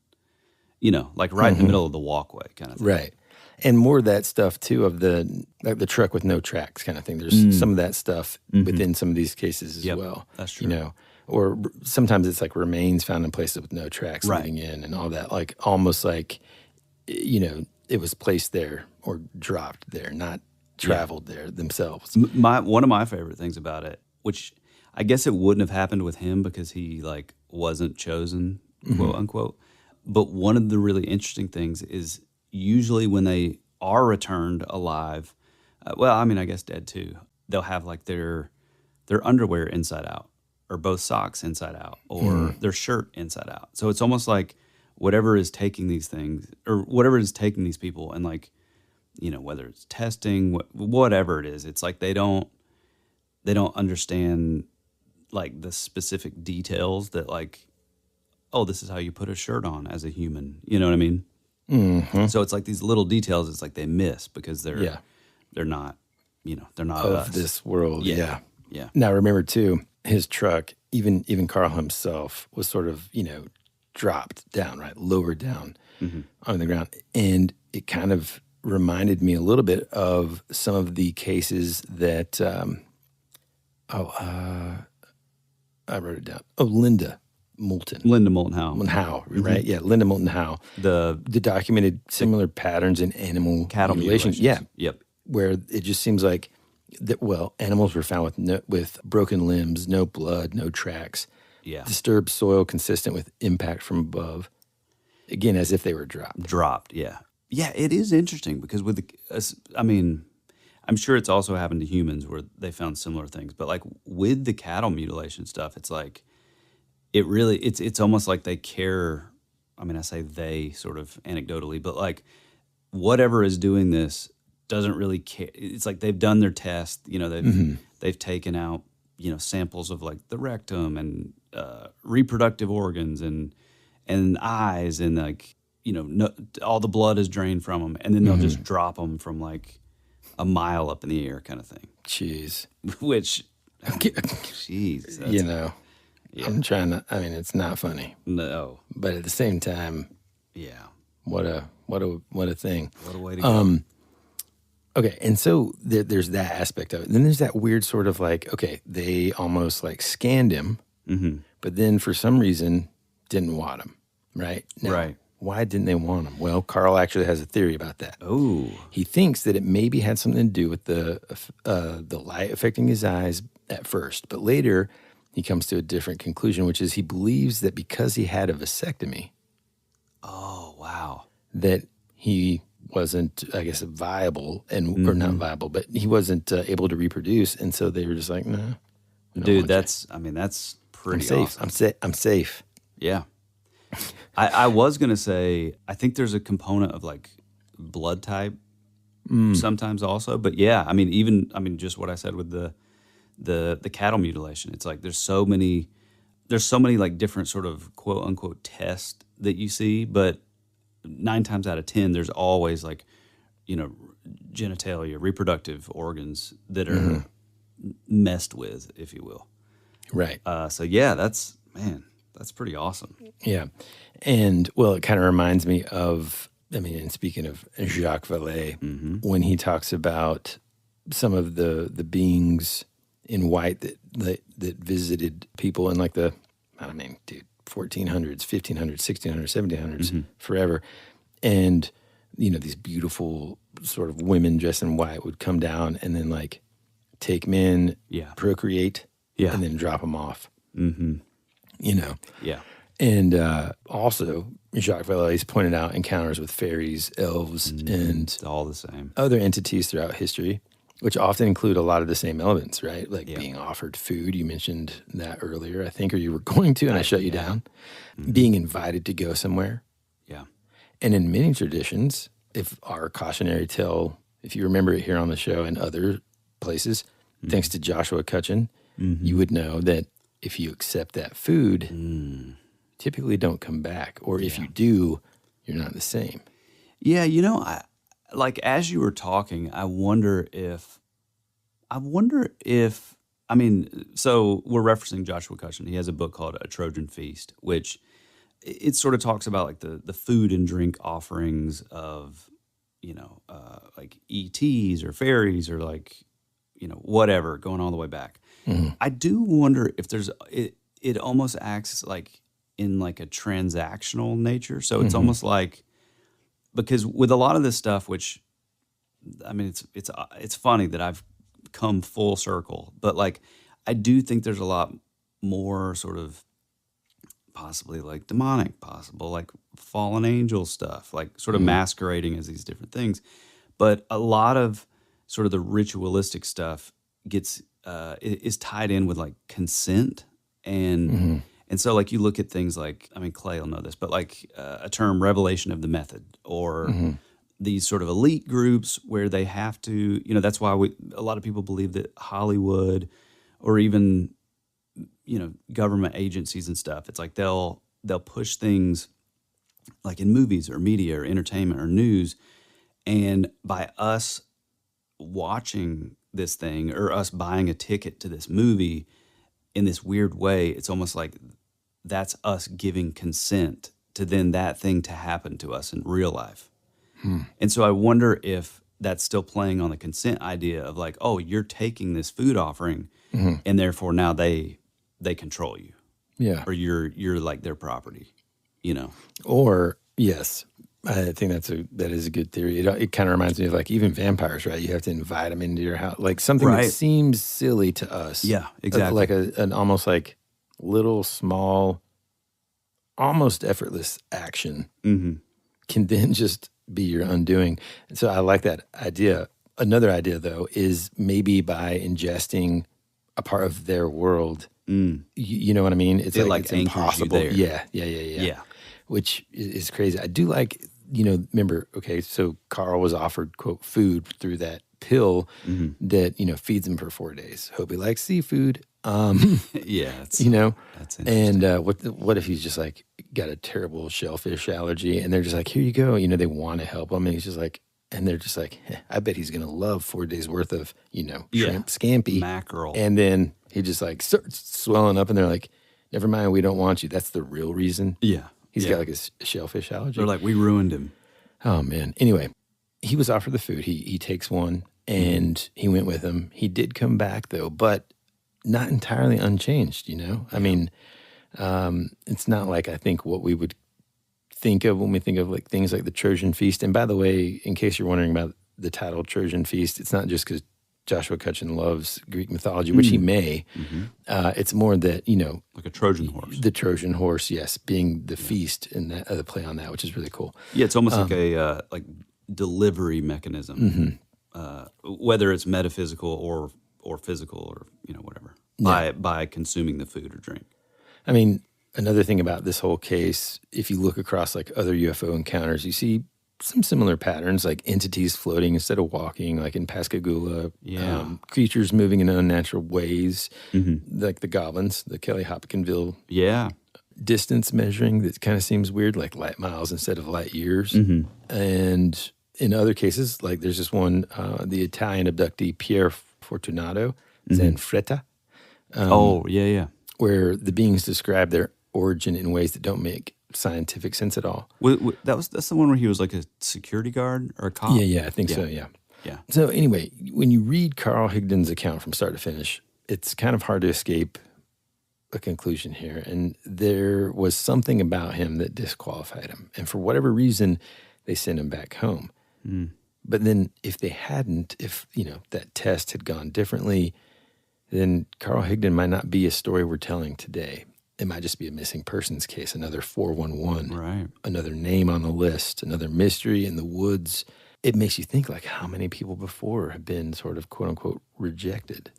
like right in the middle of the walkway kind of thing. Right. And more of that stuff, too, of the truck with no tracks kind of thing. There's some of that stuff within some of these cases as well. That's true. Or sometimes it's like remains found in places with no tracks leading in and all that. Like almost like, it was placed there or dropped there, not traveled there themselves. One of my favorite things about it, which I guess it wouldn't have happened with him because he wasn't chosen, quote unquote. But one of the really interesting things is usually when they are returned alive, I guess dead too, they'll have like their underwear inside out or both socks inside out or their shirt inside out. So it's almost like whatever is taking these things or whatever is taking these people and like, whether it's testing, whatever it is, it's like they don't understand like the specific details that like, oh, this is how you put a shirt on as a human. You know what I mean? So it's like these little details. It's like they miss because they're not, they're not of us. This world. Yeah. Now remember too, his truck, even Carl himself was sort of, dropped down, right, lowered down on the ground, and it kind of reminded me a little bit of some of the cases that, I wrote it down. Oh, Linda Moulton Howe, right? Yeah, Linda Moulton Howe. The documented similar patterns in animal cattle mutilations. Yeah. Yep. Where it just seems like that. Well, animals were found with broken limbs, no blood, no tracks. Yeah. Disturbed soil consistent with impact from above. Again, as if they were dropped. Yeah. Yeah, it is interesting because I'm sure it's also happened to humans where they found similar things. But like with the cattle mutilation stuff, it's like it's almost like they care. I mean, I say they sort of anecdotally, but like whatever is doing this doesn't really care. It's like they've done their test. They've taken out samples of like the rectum and reproductive organs and eyes and like all the blood is drained from them, and then they'll just drop them from like a mile up in the air kind of thing. Jeez. Which, jeez. I'm trying to, it's not funny. No. But at the same time, yeah. What a thing. What a way to go. Okay, and so there's that aspect of it. And then there's that weird sort of like, okay, they almost like scanned him, but then for some reason didn't want him, right? Now, right. Why didn't they want him? Well, Carl actually has a theory about that. Oh. He thinks that it maybe had something to do with the light affecting his eyes at first, but later he comes to a different conclusion, which is he believes that because he had a vasectomy. Oh, wow. That he wasn't, I guess, viable or not viable, but he wasn't able to reproduce, and so they were just like, "No, dude, that's pretty safe. awesome. I'm safe." Yeah, I was gonna say I think there's a component of like blood type sometimes also, but yeah, I mean just what I said with the cattle mutilation. It's like there's so many like different sort of quote unquote tests that you see, but 9 times out of 10, there's always like, genitalia, reproductive organs that are messed with, if you will. Right. So yeah, that's pretty awesome. Yeah. And well, it kind of reminds me of, and speaking of Jacques Vallée, when he talks about some of the beings in white that visited people in like 1400s, 1500s, 1600s, 1700s, forever. And, these beautiful sort of women dressed in white would come down and then like take men, procreate, and then drop them off. Yeah. And also, Jacques Vallée's pointed out encounters with fairies, elves, and all the same other entities throughout history, which often include a lot of the same elements, right? Like being offered food. You mentioned that earlier, I think, or you were going to, and I shut you down. Being invited to go somewhere. Yeah. And in many traditions, if our cautionary tale, if you remember it here on the show and other places, thanks to Joshua Cutchin, you would know that if you accept that food, typically don't come back. Or if you do, you're not the same. Yeah, like as you were talking, I wonder if, so we're referencing Joshua Cutchin. He has a book called A Trojan Feast, which it sort of talks about like the food and drink offerings of, like ETs or fairies or like, whatever going all the way back. I do wonder if there's, it almost acts like in like a transactional nature. So it's almost like, because with a lot of this stuff, which, it's funny that I've come full circle, but like, I do think there's a lot more sort of possibly like demonic, possible like fallen angel stuff, like sort of masquerading as these different things. But a lot of sort of the ritualistic stuff gets, is tied in with like consent. And so like you look at things like, Clay will know this, but like a term revelation of the method or these sort of elite groups where they have to, that's why a lot of people believe that Hollywood or even, government agencies and stuff, it's like they'll push things like in movies or media or entertainment or news. And by us watching this thing or us buying a ticket to this movie in this weird way, it's almost like that's us giving consent to then that thing to happen to us in real life. And so I wonder if that's still playing on the consent idea of like, oh, you're taking this food offering and therefore now they control you. Yeah. Or you're like their property, Or yes, I think that is a good theory. It kind of reminds me of like even vampires, right? You have to invite them into your house, like something that seems silly to us. Yeah, exactly. Like an almost like little small, almost effortless action can then just be your undoing. And so I like that idea. Another idea though is maybe by ingesting a part of their world. You know what I mean? It's like it's impossible. Yeah. Which is crazy. I do like, remember, okay, so Carl was offered, quote, food through that pill that, feeds him for 4 days. Hope he likes seafood. Yeah. That's interesting. And what if he's just like got a terrible shellfish allergy and they're just like, here you go. They want to help him. And he's just like, and they're just like, I bet he's going to love 4 days worth of, shrimp scampi. Mackerel. And then he just like starts swelling up and they're like, never mind, we don't want you. That's the real reason. Yeah. He's got like a shellfish allergy. They're like, we ruined him. Oh, man. Anyway, he was offered the food. He takes one, and he went with him. He did come back, though, but not entirely unchanged, you know? I mean, it's not like I think what we would think of when we think of like things like the Trojan Feast. And by the way, in case you're wondering about the title Trojan Feast, it's not just because Joshua Cutchin loves Greek mythology, which he may. It's more that, you know, like a Trojan horse. The Trojan horse, yes, being the feast and the play on that, which is really cool. Yeah, it's almost like a delivery mechanism, whether it's metaphysical or physical or whatever, by consuming the food or drink. I mean, another thing about this whole case, if you look across like other UFO encounters, you see some similar patterns, like entities floating instead of walking, like in Pascagoula. Creatures moving in unnatural ways, like the goblins, the Kelly Hopkinville. Distance measuring that kind of seems weird, like light miles instead of light years. And in other cases, like there's this one, the Italian abductee Pier Fortunato Zanfretta. Where the beings describe their origin in ways that don't make scientific sense at all. That's the one where he was like a security guard or a cop? I think so, yeah. So anyway, when you read Carl Higdon's account from start to finish, it's kind of hard to escape a conclusion here. And there was something about him that disqualified him. And for whatever reason, they sent him back home. But then if they hadn't, if that test had gone differently, then Carl Higdon might not be a story we're telling today. It might just be a missing persons case, another 411, another name on the list, another mystery in the woods. It makes you think, like, how many people before have been sort of, quote unquote, rejected?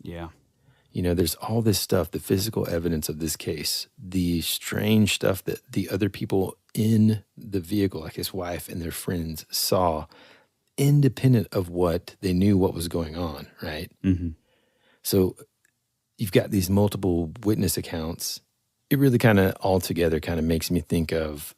There's all this stuff, the physical evidence of this case, the strange stuff that the other people in the vehicle, like his wife and their friends, saw, independent of what they knew what was going on, right? So you've got these multiple witness accounts. It really kind of altogether kind of makes me think of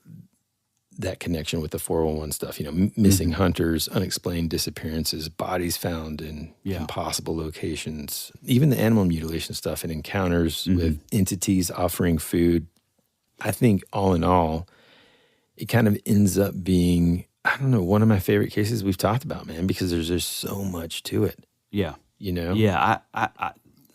that connection with the 411 stuff, missing hunters, unexplained disappearances, bodies found in impossible locations, even the animal mutilation stuff and encounters with entities offering food. I think all in all, it kind of ends up being, I don't know, one of my favorite cases we've talked about, man, because there's just so much to it.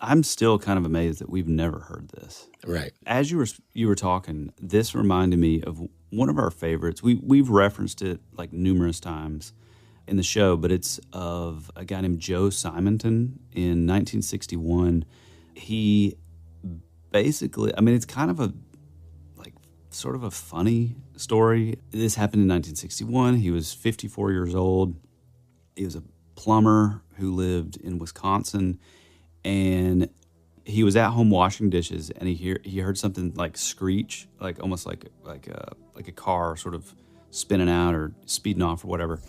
I'm still kind of amazed that we've never heard this. Right. As you were talking, this reminded me of one of our favorites. We've referenced it like numerous times in the show, but it's of a guy named Joe Simonton in 1961. He basically, I mean, it's kind of a sort of a funny story. This happened in 1961. He was 54 years old. He was a plumber who lived in Wisconsin. And he was at home washing dishes, and he heard something like screech, like almost like a car sort of spinning out or speeding off or whatever.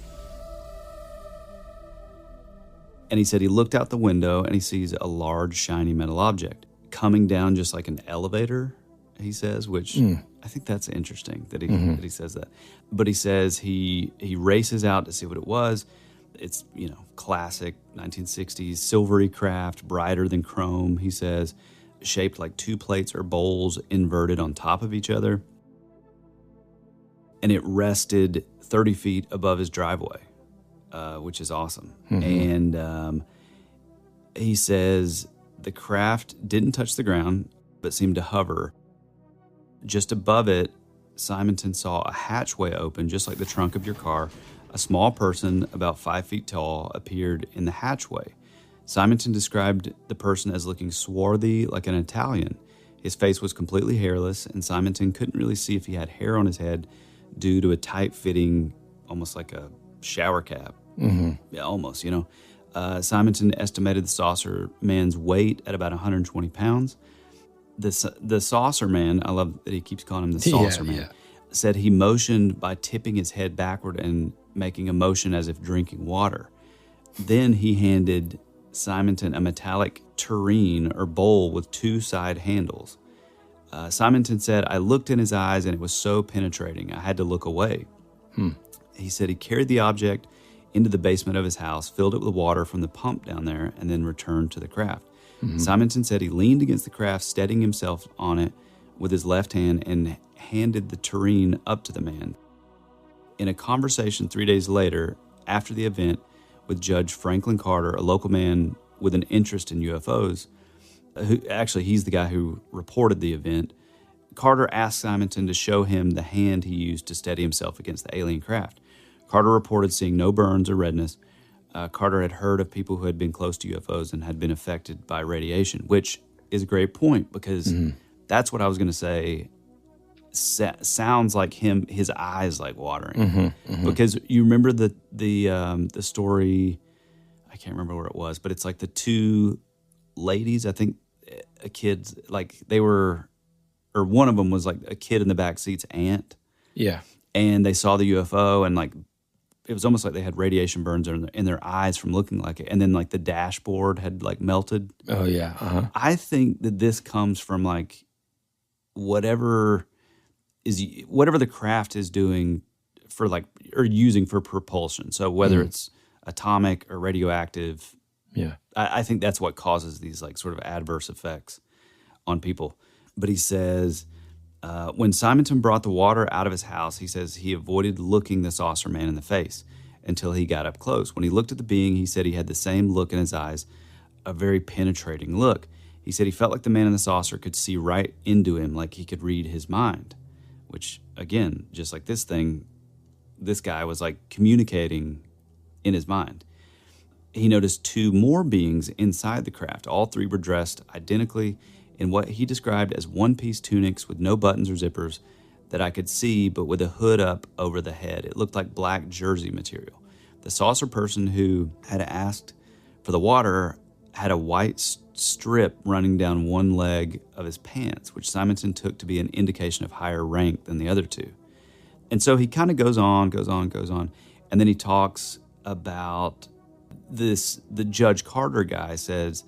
And he said he looked out the window and he sees a large shiny metal object coming down just like an elevator, he says, which I think that's interesting that he says that. But he says he races out to see what it was. It's, classic 1960s silvery craft, brighter than chrome, he says, shaped like two plates or bowls inverted on top of each other. And it rested 30 feet above his driveway, which is awesome. And he says the craft didn't touch the ground, but seemed to hover. Just above it, Simonton saw a hatchway open, just like the trunk of your car. A small person, about 5 feet tall, appeared in the hatchway. Simonton described the person as looking swarthy like an Italian. His face was completely hairless, and Simonton couldn't really see if he had hair on his head due to a tight-fitting, almost like a shower cap. Yeah, almost, Simonton estimated the saucer man's weight at about 120 pounds. The saucer man, I love that he keeps calling him the saucer man, said he motioned by tipping his head backward and making a motion as if drinking water. Then he handed Simonton a metallic tureen or bowl with two side handles. Simonton said, I looked in his eyes and it was so penetrating, I had to look away. He said he carried the object into the basement of his house, filled it with water from the pump down there, and then returned to the craft. Simonton said he leaned against the craft, steadying himself on it with his left hand and handed the tureen up to the man. In a conversation 3 days later, after the event, with Judge Franklin Carter, a local man with an interest in UFOs, who actually he's the guy who reported the event, Carter asked Simonton to show him the hand he used to steady himself against the alien craft. Carter reported seeing no burns or redness. Carter had heard of people who had been close to UFOs and had been affected by radiation, which is a great point because that's what I was going to say. Sounds like his eyes like watering because you remember the story. I can't remember where it was, but it's like the two ladies. I think a kid's like they were, or one of them was like a kid in the back seat's aunt. Yeah, and they saw the UFO and like. It was almost like they had radiation burns in their eyes from looking like it. And then like the dashboard had like melted. Oh, yeah. I think that this comes from like whatever the craft is doing for like, or using for propulsion. So whether it's atomic or radioactive, I think that's what causes these like sort of adverse effects on people. But he says... when Simonton brought the water out of his house, he says he avoided looking the saucer man in the face until he got up close. When he looked at the being, he said he had the same look in his eyes, a very penetrating look. He said he felt like the man in the saucer could see right into him, like he could read his mind, which, again, just like this thing, this guy was like communicating in his mind. He noticed two more beings inside the craft. All three were dressed identically in what he described as one-piece tunics with no buttons or zippers that I could see, but with a hood up over the head. It looked like black jersey material. The saucer person who had asked for the water had a white strip running down one leg of his pants, which Simonton took to be an indication of higher rank than the other two. And so he kind of goes on, and then he talks about this. The Judge Carter guy says,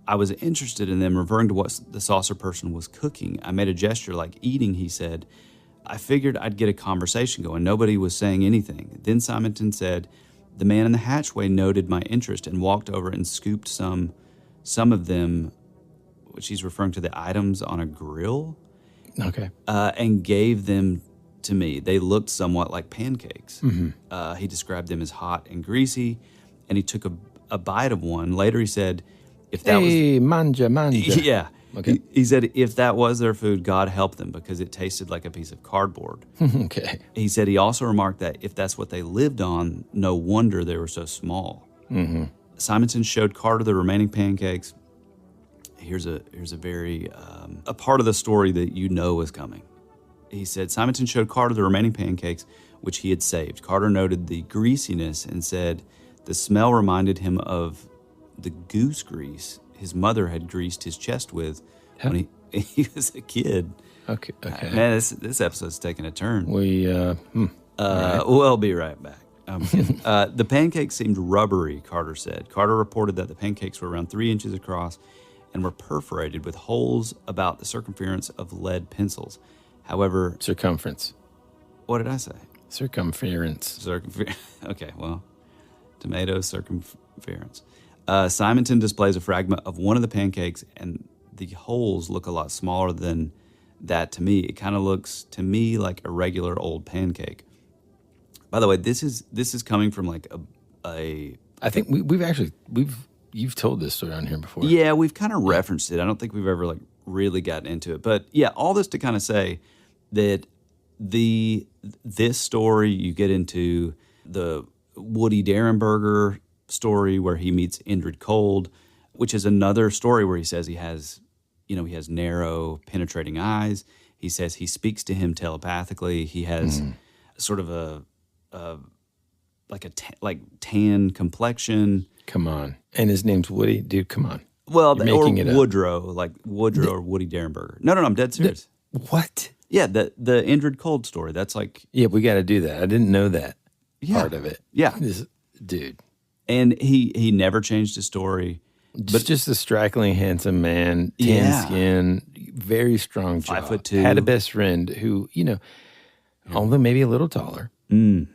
I was interested in them, referring to what the saucer person was cooking. I made a gesture like eating, he said. I figured I'd get a conversation going. Nobody was saying anything. Then Simonton said, the man in the hatchway noted my interest and walked over and scooped some of them, which he's referring to the items on a grill. Okay. And gave them to me. They looked somewhat like pancakes. He described them as hot and greasy, and he took a bite of one. Later he said, if that manja. Yeah. Okay. He said if that was their food, God help them because it tasted like a piece of cardboard. Okay. He said he also remarked that if that's what they lived on, no wonder they were so small. Simonton showed Carter the remaining pancakes. Here's a very a part of the story that you know is coming. He said Simonton showed Carter the remaining pancakes, which he had saved. Carter noted the greasiness and said the smell reminded him of the goose grease his mother had greased his chest with when he was a kid. Okay. Man, this episode's taking a turn. Right. We'll be right back. The pancakes seemed rubbery, Carter said. Carter reported that the pancakes were around 3 inches across and were perforated with holes about the circumference of lead pencils. However... Circumference. What did I say? Circumference. Okay, well, tomato circumference. Simonton displays a fragment of one of the pancakes, and the holes look a lot smaller than that to me. It kind of looks to me like a regular old pancake. By the way, this is coming from like a I think you've told this story on here before. Yeah, we've kind of referenced it. I don't think we've ever like really gotten into it. But yeah, all this to kind of say that this story, you get into the Woody Derenberger story where he meets Indrid Cold, which is another story where he says he has narrow, penetrating eyes. He says he speaks to him telepathically. He has sort of a tan complexion. Come on. And his name's Woody? Dude, come on. Well, or Woodrow, or Woody Derenberger. No, I'm dead serious. What? Yeah, the Indrid Cold story. That's like... Yeah, we got to do that. I didn't know that part of it. Yeah. Dude. And he never changed his story. But just a strikingly handsome man, tan skin, very strong jaw. 5'2". Had a best friend who, although maybe a little taller,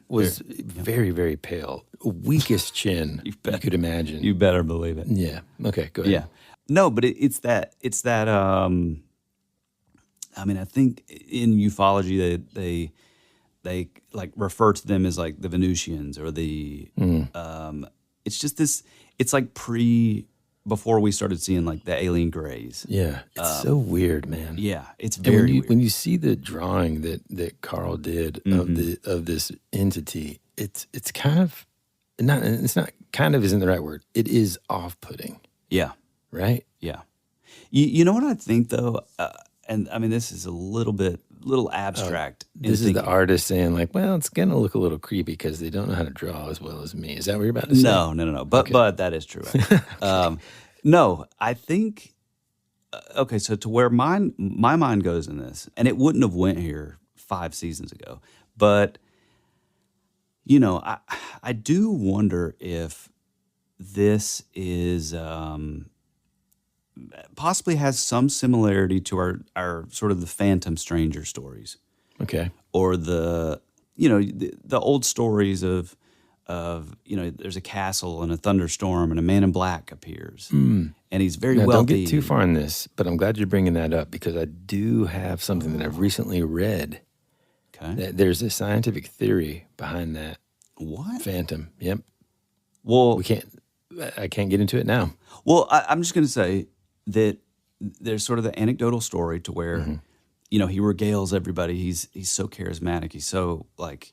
was very, very pale. Weakest chin you could imagine. You better believe it. Yeah. Okay, go ahead. Yeah. No, but it's that I mean, I think in ufology they like refer to them as like the Venusians or the. It's just this. It's like before we started seeing like the alien grays. Yeah, it's so weird, man. Yeah, it's And very weird. when you see the drawing that Carl did of this entity, it's kind of not. It's not kind of isn't the right word. It is off-putting. Yeah. Right. Yeah. You know what I think though, and I mean this is a little abstract. This is the artist saying like, well, it's gonna look a little creepy because they don't know how to draw as well as me. Is that what you're about to say? No. But that is true. No, I think. Okay, so to where my mind goes in this, and it wouldn't have went here 5 seasons ago, but you know, I do wonder if this is possibly has some similarity to our sort of the Phantom Stranger stories. Okay. Or the old stories of there's a castle and a thunderstorm and a man in black appears. And he's very now, wealthy. Don't get too far in this, but I'm glad you're bringing that up because I do have something that I've recently read. Okay. That there's a scientific theory behind that. What? Phantom. Yep. Well, I can't get into it now. Well, I'm just going to say that there's sort of the anecdotal story to where, he regales everybody. He's so charismatic. He's so like,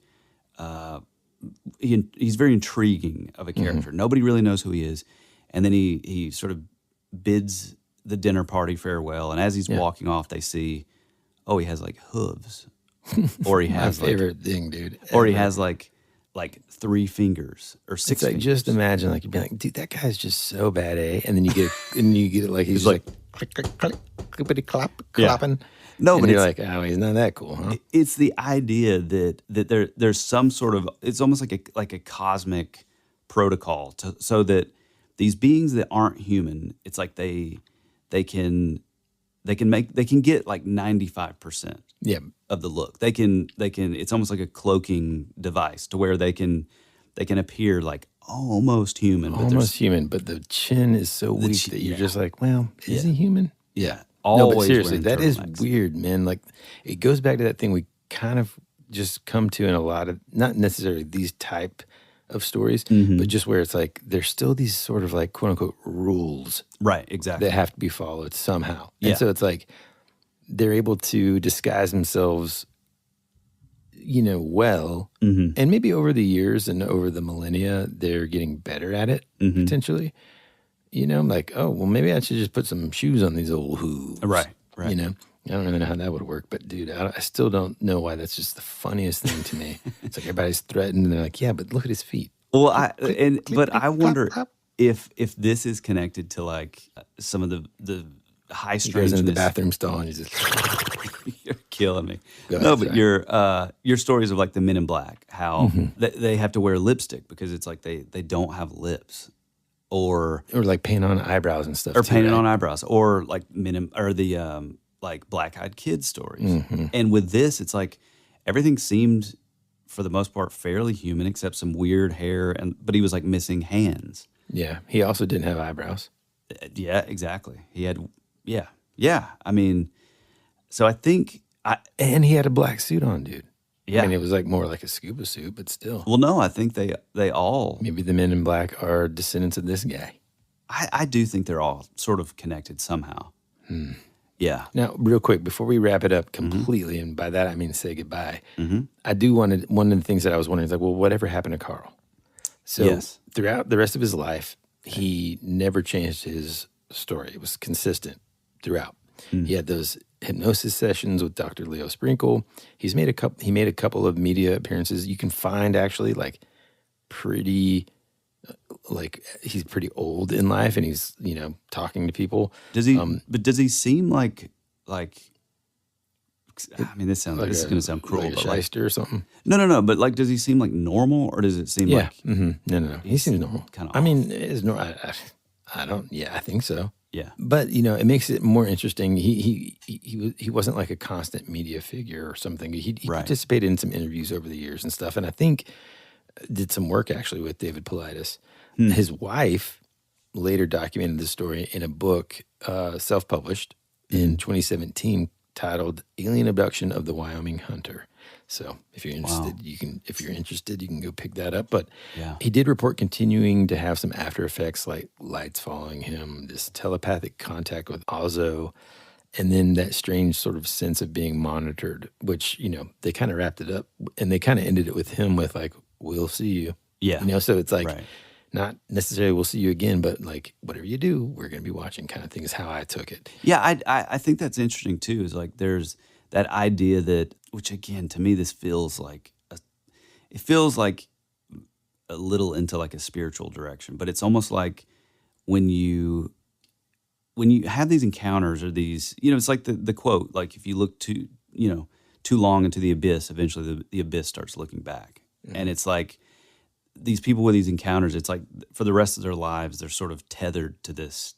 he's very intriguing of a character. Nobody really knows who he is. And then he sort of bids the dinner party farewell. And as he's walking off, they see, oh, he has like hooves. Or he has my favorite thing, dude. Or he has like 3 fingers or 6 It's like fingers. just imagine like you'd be like, dude, that guy's just so bad, eh? And then you get it like he's like click click click clippity clapping. No, and but you're it's like, oh, he's not that cool, huh? It's the idea that there's some sort of, it's almost like a cosmic protocol so that these beings that aren't human, it's like they can get like 95% of the look. They can it's almost like a cloaking device to where they can appear like almost human. Almost human, but the chin is so weak that you're just like, well, is he human? Yeah. No, but Always seriously, wearing that is turtlenecks. weird, man. Like, it goes back to that thing we kind of just come to in a lot of, not necessarily these type of stories, but just where it's like, there's still these sort of like, quote unquote, rules. Right, exactly. That have to be followed somehow. Yeah. And so it's like, they're able to disguise themselves, well, and maybe over the years and over the millennia, they're getting better at it, potentially. I'm like, oh, well, maybe I should just put some shoes on these old hooves. Right. I don't really know how that would work, but dude, I still don't know why that's just the funniest thing to me. It's like everybody's threatened, and they're like, yeah, but look at his feet. Well, I wonder if this is connected to like some of the high He goes strangeness. into the bathroom stall and he's just You're killing me. Go No, ahead, but your stories of like the Men in Black, how they have to wear lipstick because it's like they don't have lips. Or like paint on eyebrows and stuff. Or too, painting right? on eyebrows. Or like the like Black-Eyed Kids stories. And with this, it's like everything seemed, for the most part, fairly human, except some weird hair. But he was like missing hands. Yeah, he also didn't have eyebrows. Yeah, exactly. He had, yeah. I mean, so I think, and he had a black suit on, dude. Yeah, I mean, it was like more like a scuba suit, but still. Well, no, I think they all. Maybe the Men in Black are descendants of this guy. I do think they're all sort of connected somehow. Yeah. Now, real quick, before we wrap it up completely, and by that I mean say goodbye, I do one of the things that I was wondering is like, well, whatever happened to Carl? So throughout the rest of his life, he never changed his story. It was consistent throughout. He had those hypnosis sessions with Dr. Leo Sprinkle. He made a couple of media appearances. You can find actually like pretty, like he's pretty old in life, and he's talking to people. Does he? But does he seem like? I mean, this is going to sound cruel, like a but shyster or something. No. But like, does he seem like normal, or does it seem like? No. He seems normal. Kind of. I mean, it's normal. I don't. Yeah, I think so. Yeah. But it makes it more interesting. He wasn't like a constant media figure or something. He participated in some interviews over the years and stuff, and I think did some work actually with David Paulides. His wife later documented the story in a book, self-published in 2017 titled "Alien Abduction of the Wyoming Hunter." So if you're interested, you can go pick that up. But he did report continuing to have some after effects like lights following him, this telepathic contact with Ozo, and then that strange sort of sense of being monitored, which, they kind of wrapped it up and they kind of ended it with him with like, "We'll see you." Yeah. So it's like not necessarily "we'll see you again," but like, whatever you do, we're going to be watching kind of thing is how I took it. Yeah, I think that's interesting too, is like there's that idea that, which again, to me, this feels like, it feels like a little into like a spiritual direction, but it's almost like when you have these encounters or these, it's like the quote, like if you look too long into the abyss, eventually the abyss starts looking back. Mm-hmm. And it's like these people with these encounters, it's like for the rest of their lives, they're sort of tethered to this,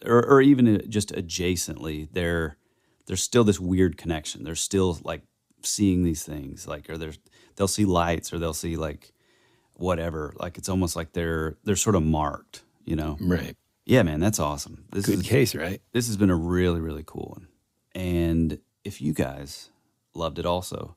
or even just adjacently, there's still this weird connection. They're still like seeing these things, like, or they'll see lights, or they'll see like whatever. Like it's almost like they're sort of marked, Right. Yeah, man, that's awesome. Good case, right? This has been a really, really cool one. And if you guys loved it also,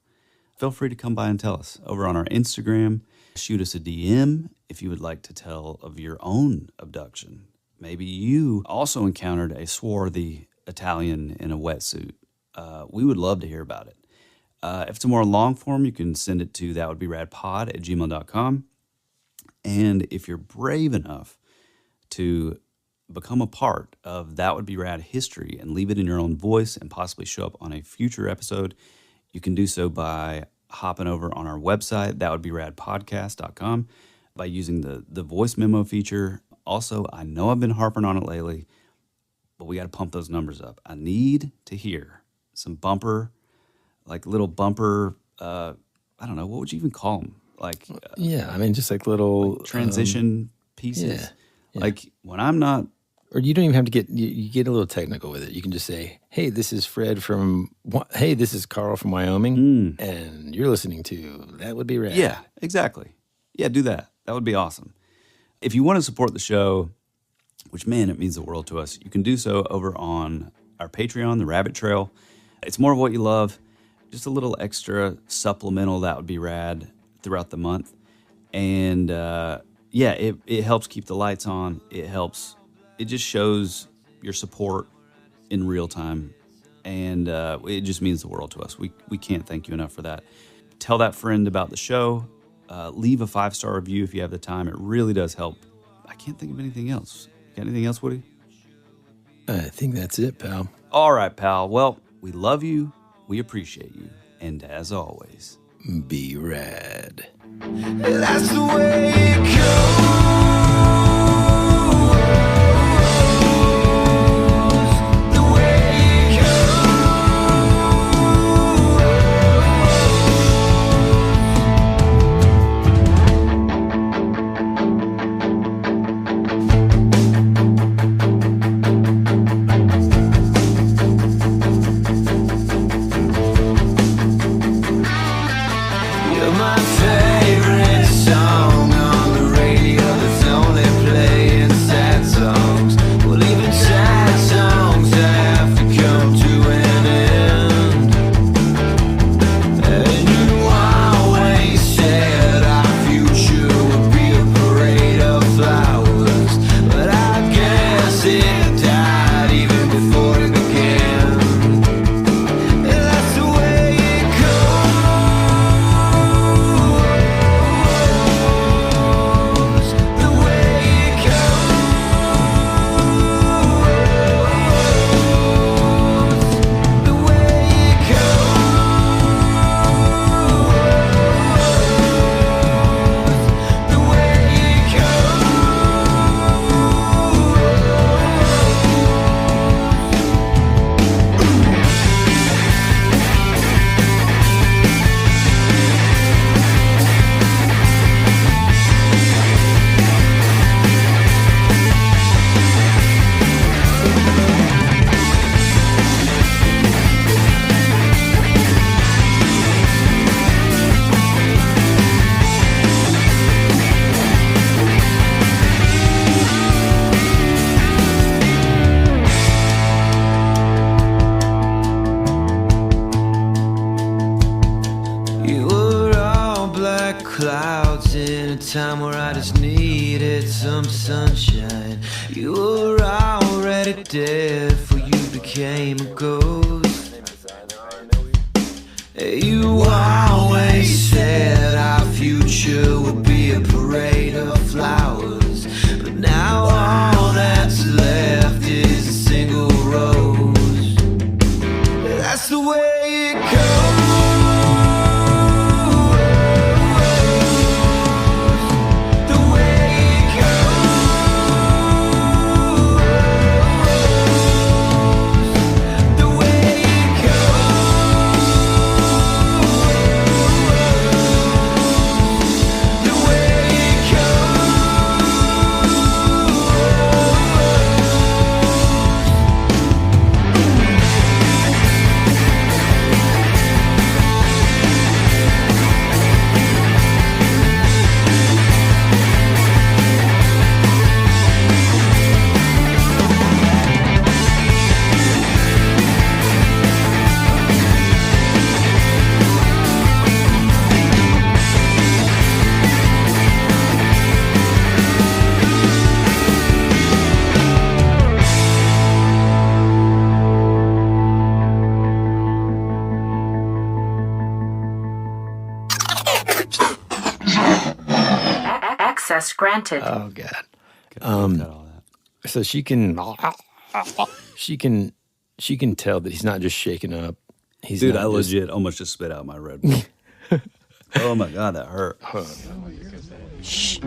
feel free to come by and tell us over on our Instagram. Shoot us a DM if you would like to tell of your own abduction. Maybe you also encountered a swarthy Italian in a wetsuit. We would love to hear about it. If it's a more long form, you can send it to thatwouldberadpod@gmail.com. And if you're brave enough to become a part of That Would Be Rad history and leave it in your own voice and possibly show up on a future episode, you can do so by hopping over on our website, thatwouldberadpodcast.com, by using the voice memo feature. Also, I know I've been harping on it lately, but we got to pump those numbers up. I need to hear some little bumper, I don't know, what would you even call them? Like, just like little transition pieces. Yeah. Like when I'm not, or you don't even have to you get a little technical with it. You can just say, "Hey, this is Fred hey, this is Carl from Wyoming, and you're listening to That Would Be Rad." Yeah, exactly. Yeah, do that. That would be awesome. If you want to support the show, which, man, it means the world to us, you can do so over on our Patreon, The Rabbit Trail. It's more of what you love, just a little extra supplemental That Would Be Rad throughout the month. And it helps keep the lights on. It just shows your support in real time. And it just means the world to us. We can't thank you enough for that. Tell that friend about the show. Leave a 5-star review if you have the time. It really does help. I can't think of anything else. Got anything else, Woody? I think that's it, pal. All right, pal. Well, we love you. We appreciate you. And as always, be rad. That's the way it goes. You're my favorite song on the radio. You were already dead before you became a ghost. You always said our future would be a parade of flowers, but now all that's left is a single rose. That's the way it goes. Access granted. Oh God. So she can tell that he's not just shaken up. Dude, I legit almost just spit out my Red Bull. Oh my God, that hurt. Shh.